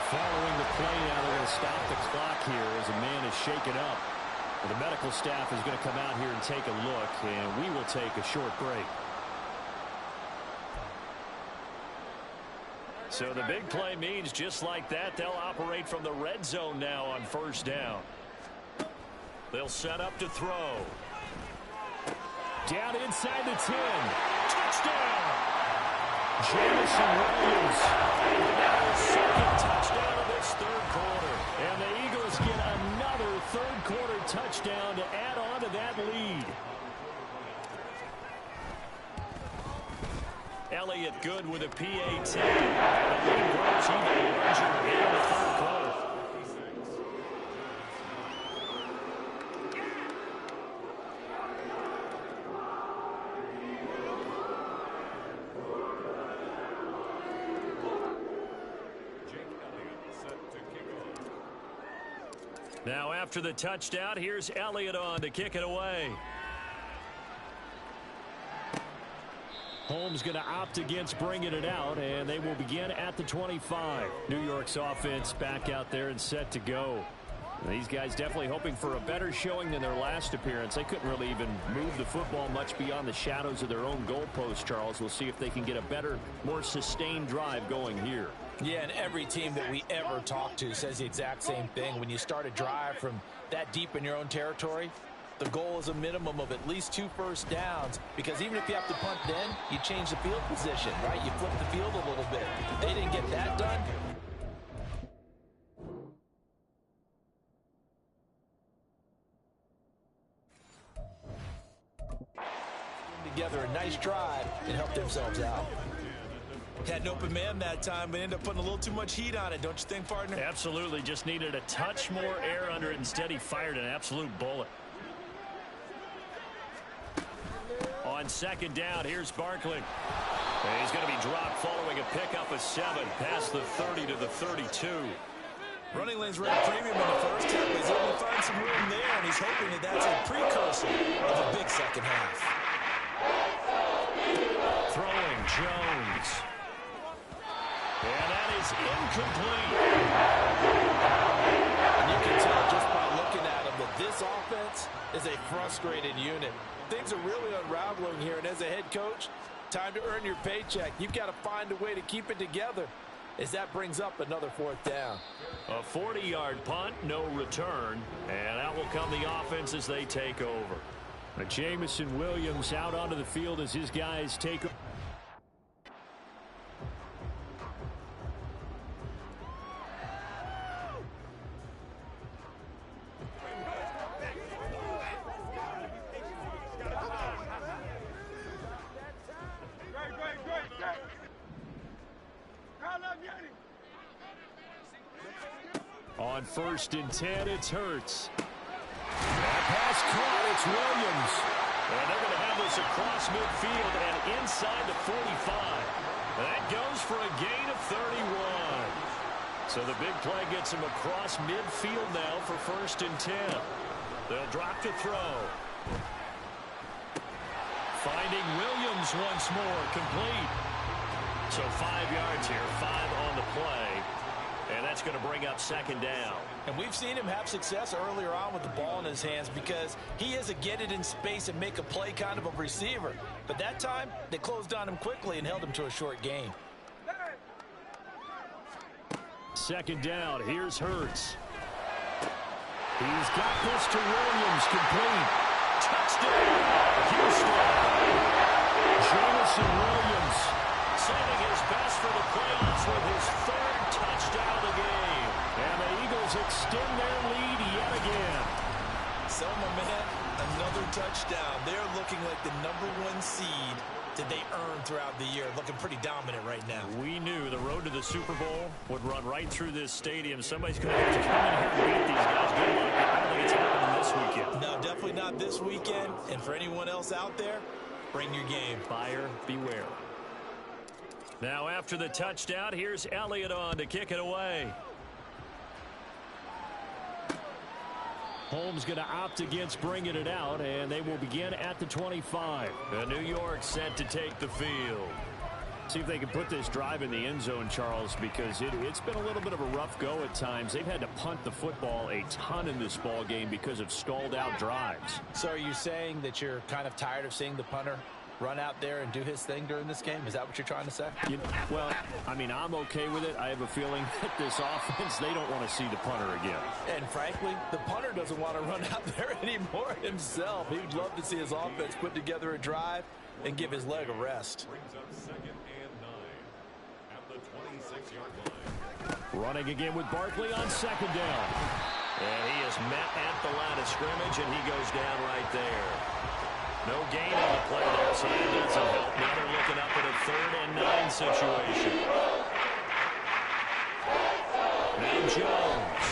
Following the play now, they're going to stop the clock here as a man is shaken up. The medical staff is going to come out here and take a look, and we will take a short break. So the big play means just like that, they'll operate from the red zone now on 1st down. They'll set up to throw. Down inside the 10. Touchdown! Jamison Williams. Now 2nd touchdown of this 3rd quarter. And the Eagles get another 3rd quarter touchdown to add on to that lead. Elliott good with a PAT. The lead grows even larger in the 3rd quarter. Now after the touchdown, here's Elliott on to kick it away. Holmes going to opt against bringing it out, and they will begin at the 25. New York's offense back out there and set to go. These guys definitely hoping for a better showing than their last appearance. They couldn't really even move the football much beyond the shadows of their own goalpost, Charles. We'll see if they can get a better, more sustained drive going here. Yeah, and every team that we ever talk to says the exact same thing. When you start a drive from that deep in your own territory, the goal is a minimum of at least 2 first downs, because even if you have to punt then, you change the field position, right? You flip the field a little bit. If they didn't get that done, together a nice drive and help themselves out. Had an open man that time, but ended up putting a little too much heat on it, don't you think, partner? Absolutely. Just needed a touch more air under it. Instead, he fired an absolute bullet. On 2nd down, here's Barkley. And he's going to be dropped following a pickup of 7 past the 30 to the 32. Running lanes were at premium in the first half, but he's able to find some room there, and he's hoping that that's a precursor of a big second half. Throwing Jones. And that is incomplete. And you can tell just by looking at them that this offense is a frustrated unit. Things are really unraveling here, and as a head coach, time to earn your paycheck. You've got to find a way to keep it together as that brings up another 4th down. A 40-yard punt, no return, and out will come the offense as they take over. Jamison Williams out onto the field as his guys take over. On 1st and 10, it's Hurts. Pass caught, it's Williams. And they're going to have this across midfield and inside the 45. That goes for a gain of 31. So the big play gets him across midfield now for 1st and 10. They'll drop to throw. Finding Williams once more, complete. So 5 yards here, 5 on the play. And that's going to bring up second down. And we've seen him have success earlier on with the ball in his hands because he is a get it in space and make a play kind of a receiver. But that time, they closed on him quickly and held him to a short gain. Second down. Here's Hurts. He's got this to Williams, complete. Touchdown, Houston. Jamison Williams saving his best for the playoffs with his third touchdown of the game. And the Eagles extend their lead yet again. So, my man, another touchdown. They're looking like the #1 seed that they earned throughout the year. Looking pretty dominant right now. We knew the road to the Super Bowl would run right through this stadium. Somebody's going to have to come in here and beat these guys. Good luck. I don't think it's happening this weekend. No, definitely not this weekend. And for anyone else out there, bring your game. Buyer beware. Now after the touchdown, here's Elliott on to kick it away. Holmes going to opt against bringing it out, and they will begin at the 25. New York set to take the field. See if they can put this drive in the end zone, Charles, because it's been a little bit of a rough go at times. They've had to punt the football a ton in this ball game because of stalled out drives. So are you saying that you're kind of tired of seeing the punter run out there and do his thing during this game? Is that what you're trying to say? Well, I mean, I'm okay with it. I have a feeling that this offense, they don't want to see the punter again. And frankly, the punter doesn't want to run out there anymore himself. He would love to see his offense put together a drive and give his leg a rest. Brings up 2nd and 9 at the 26-yard line. Running again with Barkley on second down. And he is met at the line of scrimmage, and he goes down right there. No gain on the play there, so that doesn't help. Now they're looking up at a 3rd and 9 situation. Now Jones.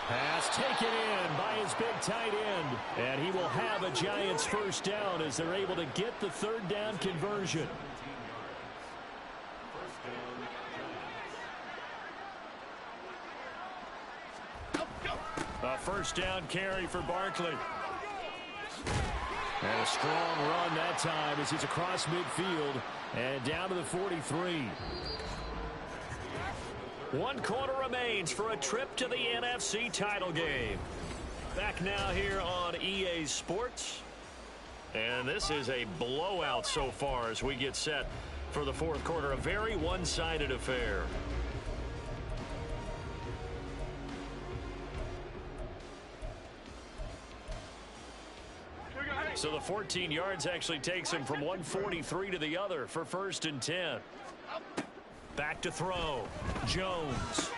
Pass taken in by his big tight end. And he will have a Giants first down as they're able to get the 3rd down conversion. A first down carry for Barkley. And a strong run that time as he's across midfield and down to the 43. 1 quarter remains for a trip to the NFC title game. Back now here on EA Sports. And this is a blowout so far as we get set for the 4th quarter. A very one-sided affair. So the 14 yards actually takes him from 143 to the other for 1st and 10. Back to throw. Jones.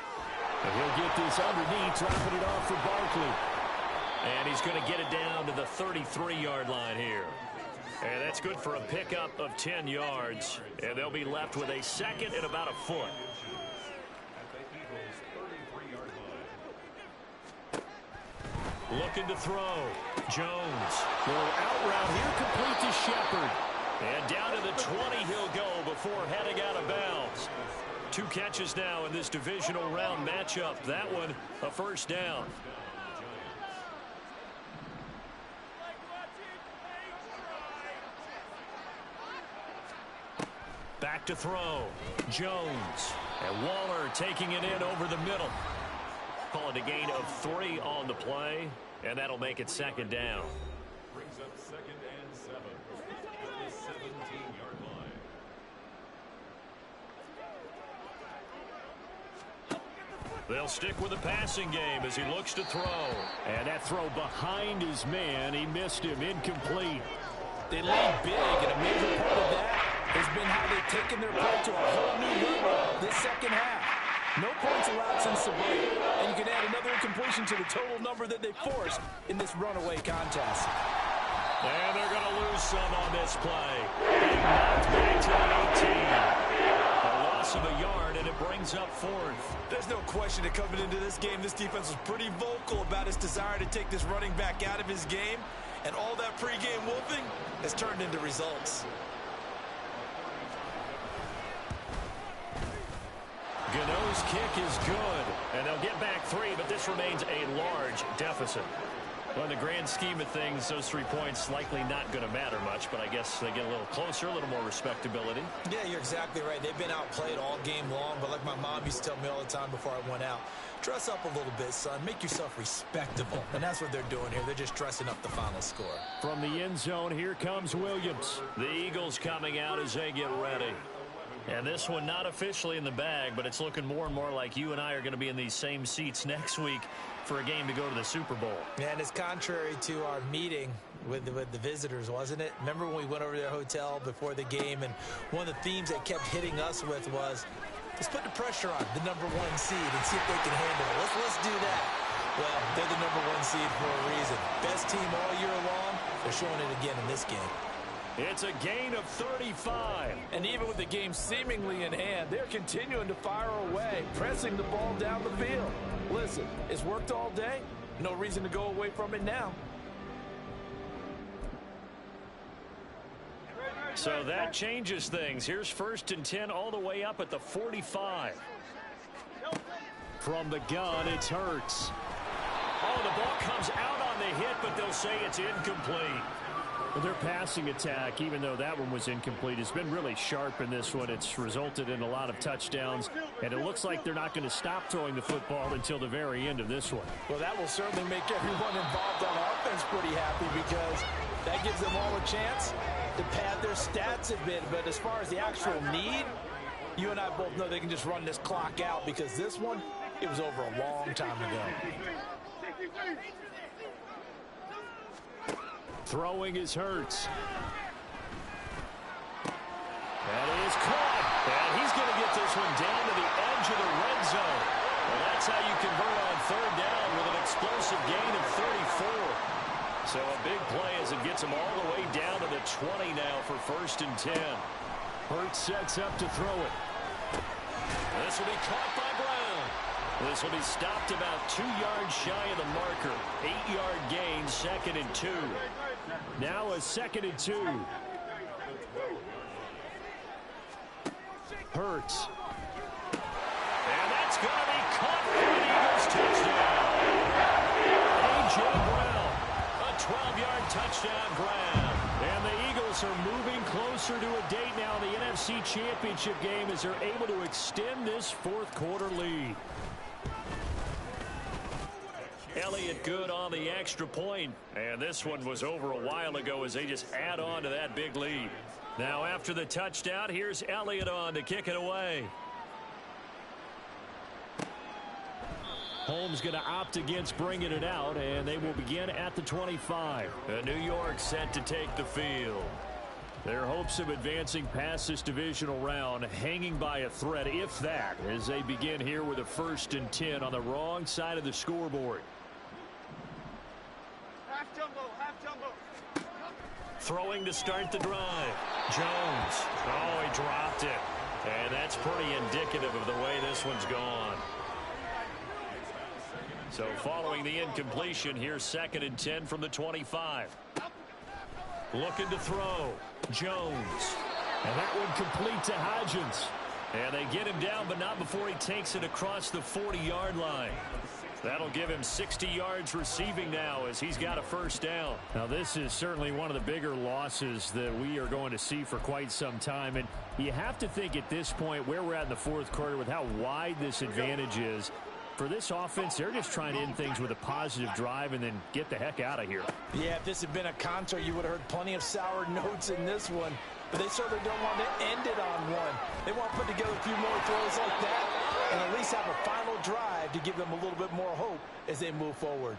And he'll get this underneath, dropping it off for Barkley. And he's going to get it down to the 33-yard line here. And that's good for a pickup of 10 yards. And they'll be left with a 2nd and about a foot. Looking to throw. Jones. Little out route here, complete to Shepard. And down to the 20 he'll go before heading out of bounds. 2 catches now in this divisional round matchup. That one, a first down. Back to throw. Jones. And Waller taking it in over the middle. Call it a gain of 3 on the play, and that'll make it 2nd down. Brings up 2nd and 7 at the 17-yard line. They'll stick with the passing game as he looks to throw. And that throw behind his man, he missed him, incomplete. They lead big, and a major part of that has been how they've taken their play to a whole new level this second half. No points allowed since the break, and you can add another incompletion to the total number that they forced in this runaway contest. And they're going to lose some on this play. Being knocked back to the 18. A loss of a yard, and it brings up 4th. There's no question that coming into this game, this defense was pretty vocal about its desire to take this running back out of his game, and all that pregame wolfing has turned into results. Gano's kick is good, and they'll get back 3, but this remains a large deficit. Well, in the grand scheme of things, those 3 points likely not going to matter much, but I guess they get a little closer, a little more respectability. Yeah, you're exactly right. They've been outplayed all game long, but like my mom used to tell me all the time before I went out, dress up a little bit, son. Make yourself respectable. And that's what they're doing here. They're just dressing up the final score. From the end zone, here comes Williams. The Eagles coming out as they get ready. And this one not officially in the bag, but it's looking more and more like you and I are going to be in these same seats next week for a game to go to the Super Bowl. And it's contrary to our meeting with the visitors, wasn't it? Remember when we went over to their hotel before the game, and one of the themes they kept hitting us with was, let's put the pressure on the #1 seed and see if they can handle it. Let's do that. Well, they're the #1 seed for a reason. Best team all year long. They're showing it again in this game. It's a gain of 35. And even with the game seemingly in hand, they're continuing to fire away, pressing the ball down the field. Listen, it's worked all day. No reason to go away from it now. So that changes things. Here's 1st and 10 all the way up at the 45. From the gun, it's Hurts. Oh, the ball comes out on the hit, but they'll say it's incomplete. Well, their passing attack, even though that one was incomplete, has been really sharp in this one. It's resulted in a lot of touchdowns, and it looks like they're not going to stop throwing the football until the very end of this one. Well, that will certainly make everyone involved on offense pretty happy, because that gives them all a chance to pad their stats a bit. But as far as the actual need, you and I both know they can just run this clock out, because this one, it was over a long time ago. Throwing is Hurts. That is caught. And he's going to get this one down to the edge of the red zone. Well, that's how you convert on 3rd down with an explosive gain of 34. So a big play as it gets him all the way down to the 20 now for 1st and 10. Hurts sets up to throw it. This will be caught by Brown. This will be stopped about 2 yards shy of the marker. 8-yard gain, 2nd and 2. Now a 2nd and 2. Hurts. And that's going to be caught for an Eagles touchdown. A.J. Brown. A 12-yard touchdown grab. And the Eagles are moving closer to a date now in the NFC Championship game as they're able to extend this 4th quarter lead. Elliott good on the extra point. And this one was over a while ago as they just add on to that big lead. Now after the touchdown, here's Elliott on to kick it away. Holmes going to opt against bringing it out, and they will begin at the 25. New York set to take the field. Their hopes of advancing past this divisional round hanging by a thread, if that, as they begin here with a 1st and 10 on the wrong side of the scoreboard. Throwing to start the drive. Jones. Oh, he dropped it. And that's pretty indicative of the way this one's gone. So following the incompletion, here's 2nd and 10 from the 25. Looking to throw. Jones. And that one complete to Hodgins. And they get him down, but not before he takes it across the 40-yard line. That'll give him 60 yards receiving now as he's got a 1st down. Now, this is certainly one of the bigger losses that we are going to see for quite some time. And you have to think at this point where we're at in the 4th quarter with how wide this advantage is. For this offense, they're just trying to end things with a positive drive and then get the heck out of here. Yeah, if this had been a concert, you would have heard plenty of sour notes in this one. But they certainly don't want to end it on one. They want to put together a few more throws like that and at least have a final drive to give them a little bit more hope as they move forward.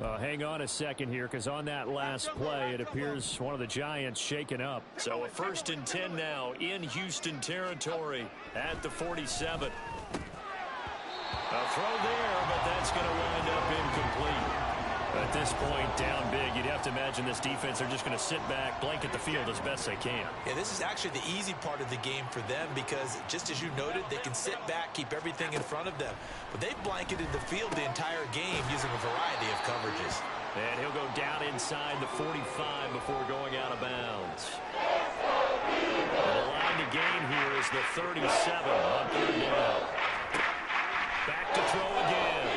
Well, hang on a second here, because on that last play, it appears one of the Giants shaken up. So a 1st and 10 now in Houston territory at the 47. A throw there, but that's going to wind up incomplete. At this point, down big, you'd have to imagine this defense are just going to sit back, blanket the field as best they can. Yeah, this is actually the easy part of the game for them because, just as you noted, they can sit back, keep everything in front of them. But they've blanketed the field the entire game using a variety of coverages. And he'll go down inside the 45 before going out of bounds. And the line to gain here is the 37 on 3rd down. Back to throw again.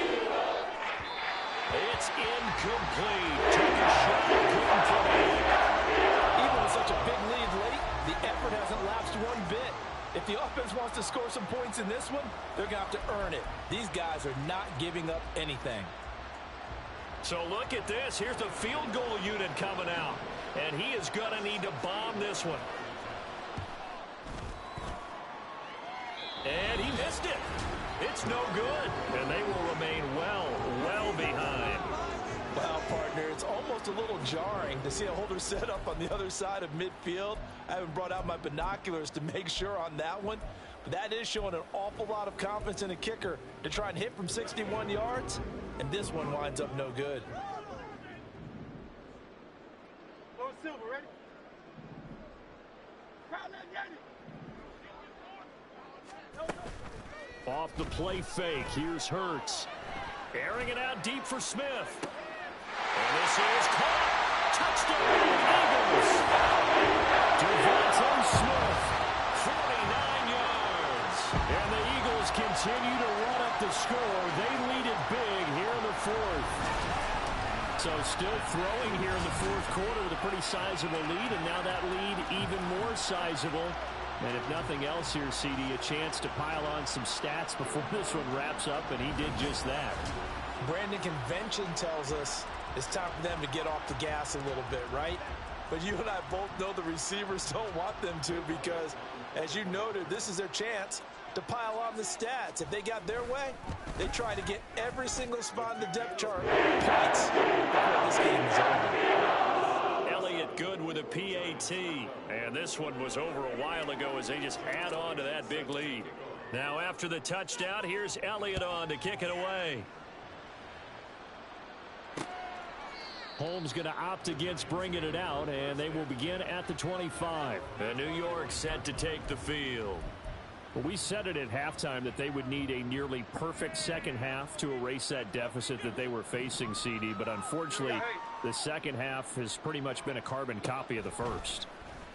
It's Incomplete. Took a shot. Couldn't put it in. Even with such a big lead late, the effort hasn't lapsed one bit. If the offense wants to score some points in this one, they're going to have to earn it. These guys are not giving up anything. So look at this. Here's the field goal unit coming out. And he is going to need to bomb this one. And he missed it. It's no good. And they will remain well behind. Well, partner, it's almost a little jarring to see a holder set up on the other side of midfield. I haven't brought out my binoculars to make sure on that one. But that is showing an awful lot of confidence in a kicker to try and hit from 61 yards. And this one winds up no good. Silver, ready? Off the play fake. Here's Hurts. Airing it out deep for Smith. And this is caught. Touchdown, Eagles. Devontae Smith, 49 yards. And the Eagles continue to run up the score. They lead it big here in the fourth. So still throwing here in the fourth quarter with a pretty sizable lead, and now that lead even more sizable. And if nothing else here, CD, a chance to pile on some stats before this one wraps up, and he did just that. Brandon, convention tells us it's time for them to get off the gas a little bit, right? But you and I both know the receivers don't want them to because, as you noted, this is their chance to pile on the stats. If they got their way, they try to get every single spot in the depth chart points before this game is over. Elliott good with a PAT. And this one was over a while ago as they just add on to that big lead. Now after the touchdown, here's Elliott on to kick it away. Holmes going to opt against bringing it out, and they will begin at the 25. And New York set to take the field. Well, we said it at halftime that they would need a nearly perfect second half to erase that deficit that they were facing, CD. But unfortunately, the second half has pretty much been a carbon copy of the first.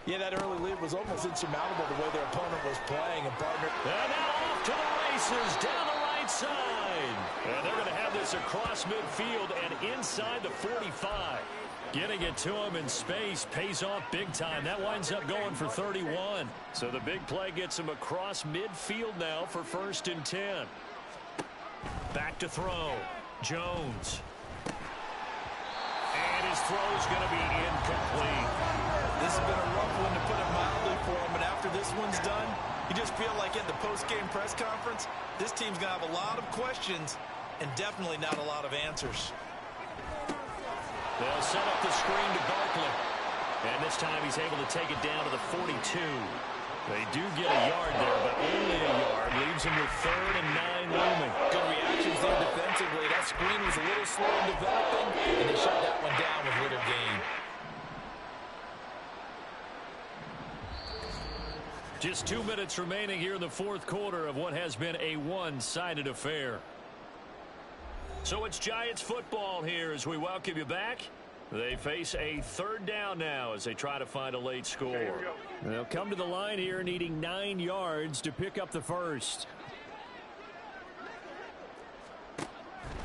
Yeah, that early lead was almost insurmountable the way their opponent was playing. And partner. And now off to the races down the right side. And they're going to have this across midfield and inside the 45. Getting it to him in space pays off big time. That winds up going for 31. So the big play gets him across midfield now for 1st and 10. Back to throw. Jones. And his throw's going to be incomplete. This has been a rough one, to put it mildly, for him. But after this one's done, you just feel like at the post-game press conference, this team's going to have a lot of questions and definitely not a lot of answers. They'll set up the screen to Barkley. And this time he's able to take it down to the 42. They do get a yard there, but only a yard. Leaves him with 3rd and 9 looming. Good reactions there defensively. That screen was a little slow in developing, and they shut that one down with little gain. Just 2 minutes remaining here in the fourth quarter of what has been a one-sided affair. So it's Giants football here as we welcome you back. They face a 3rd down now as they try to find a late score. They'll come to the line here needing 9 yards to pick up the first.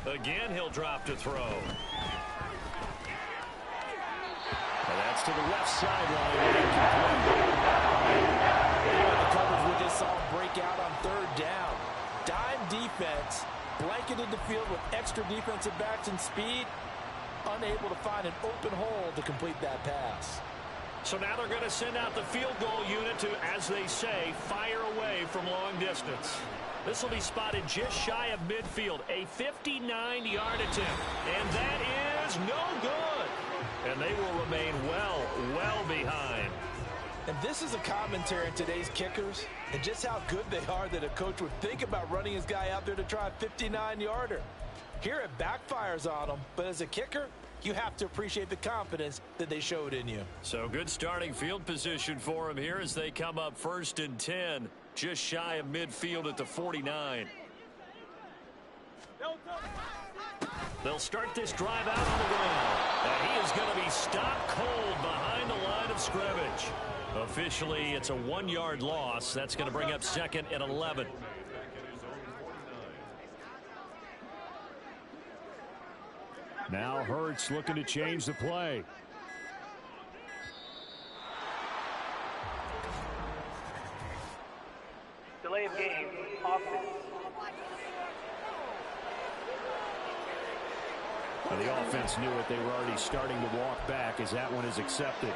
Again, he'll drop to throw. And that's to the left sideline. The coverage we just saw break out on 3rd down. Dime defense, blanketed the field with extra defensive backs and speed, unable to find an open hole to complete that pass. So now they're going to send out the field goal unit to, as they say, fire away from long distance. This will be spotted just shy of midfield, a 59-yard attempt, and that is no good. And they will remain well behind. And this is a commentary on today's kickers and just how good they are that a coach would think about running his guy out there to try a 59-yarder. Here it backfires on them, but as a kicker, you have to appreciate the confidence that they showed in you. So good starting field position for him here as they come up 1st and 10, just shy of midfield at the 49. They'll start this drive out on the ground. And he is going to be stopped cold behind the line of scrimmage. Officially, it's a 1-yard loss. That's going to bring up 2nd and 11. Now Hurts looking to change the play. Delay of game, offense. Well, the offense knew it. They were already starting to walk back as that one is accepted.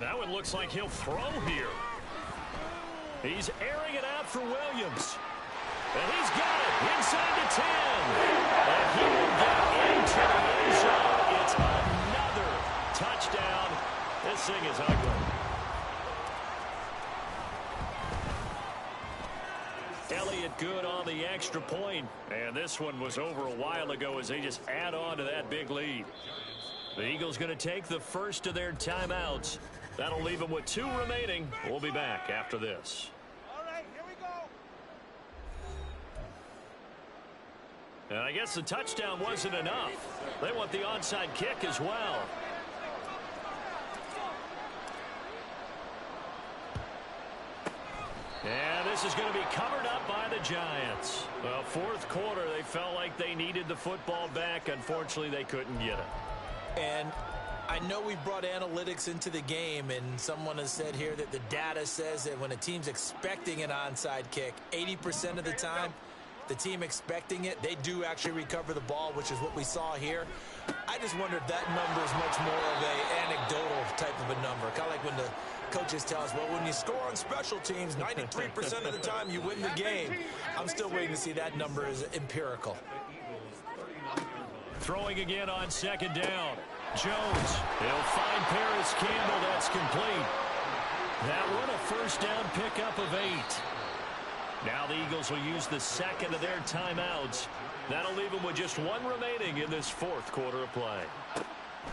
That one looks like he'll throw here. He's airing it out for Williams. And he's got it inside the 10. And he will get into the end zone. It's another touchdown. This thing is ugly. Elliott good on the extra point. And this one was over a while ago as they just add on to that big lead. The Eagles going to take the first of their timeouts. That'll leave them with 2 remaining. We'll be back after this. All right, here we go. And I guess the touchdown wasn't enough. They want the onside kick as well. And this is going to be covered up by the Giants. Well, fourth quarter, they felt like they needed the football back. Unfortunately, they couldn't get it. And I know we brought analytics into the game, and someone has said here that the data says that when a team's expecting an onside kick, 80% of the time, the team expecting it, they do actually recover the ball, which is what we saw here. I just wonder if that number is much more of an anecdotal type of a number. Kind of like when the coaches tell us, well, when you score on special teams, 93% of the time you win the game. I'm still waiting to see that number is empirical. Throwing again on second down. Jones, he'll find Paris Campbell. That's complete. That one a first down pickup of 8. Now the Eagles will use the second of their timeouts. That'll leave them with just 1 remaining in this fourth quarter of play.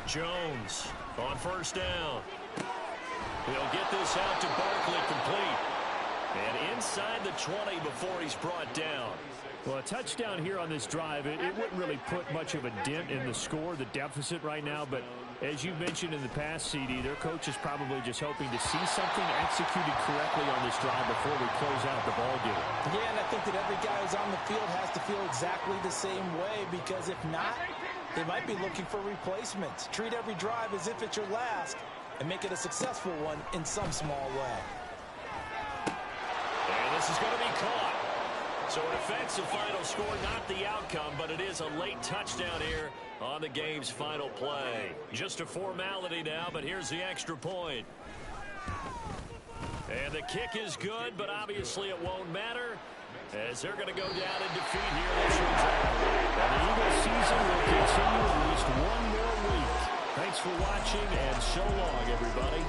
Jones on first down. He'll get this out to Barkley complete. And inside the 20 before he's brought down. Well, a touchdown here on this drive, it wouldn't really put much of a dent in the score, the deficit right now. But as you mentioned in the past, CD, their coach is probably just hoping to see something executed correctly on this drive before we close out the ball game. Yeah, and I think that every guy who's on the field has to feel exactly the same way, because if not, they might be looking for replacements. Treat every drive as if it's your last and make it a successful one in some small way. And this is going to be caught. So it affects the final score, not the outcome, but it is a late touchdown here on the game's final play. Just a formality now, but here's the extra point. And the kick is good, but obviously it won't matter as they're going to go down in defeat here. This one's over. And the Eagles season will continue at least 1 more week. Thanks for watching, and so long, everybody.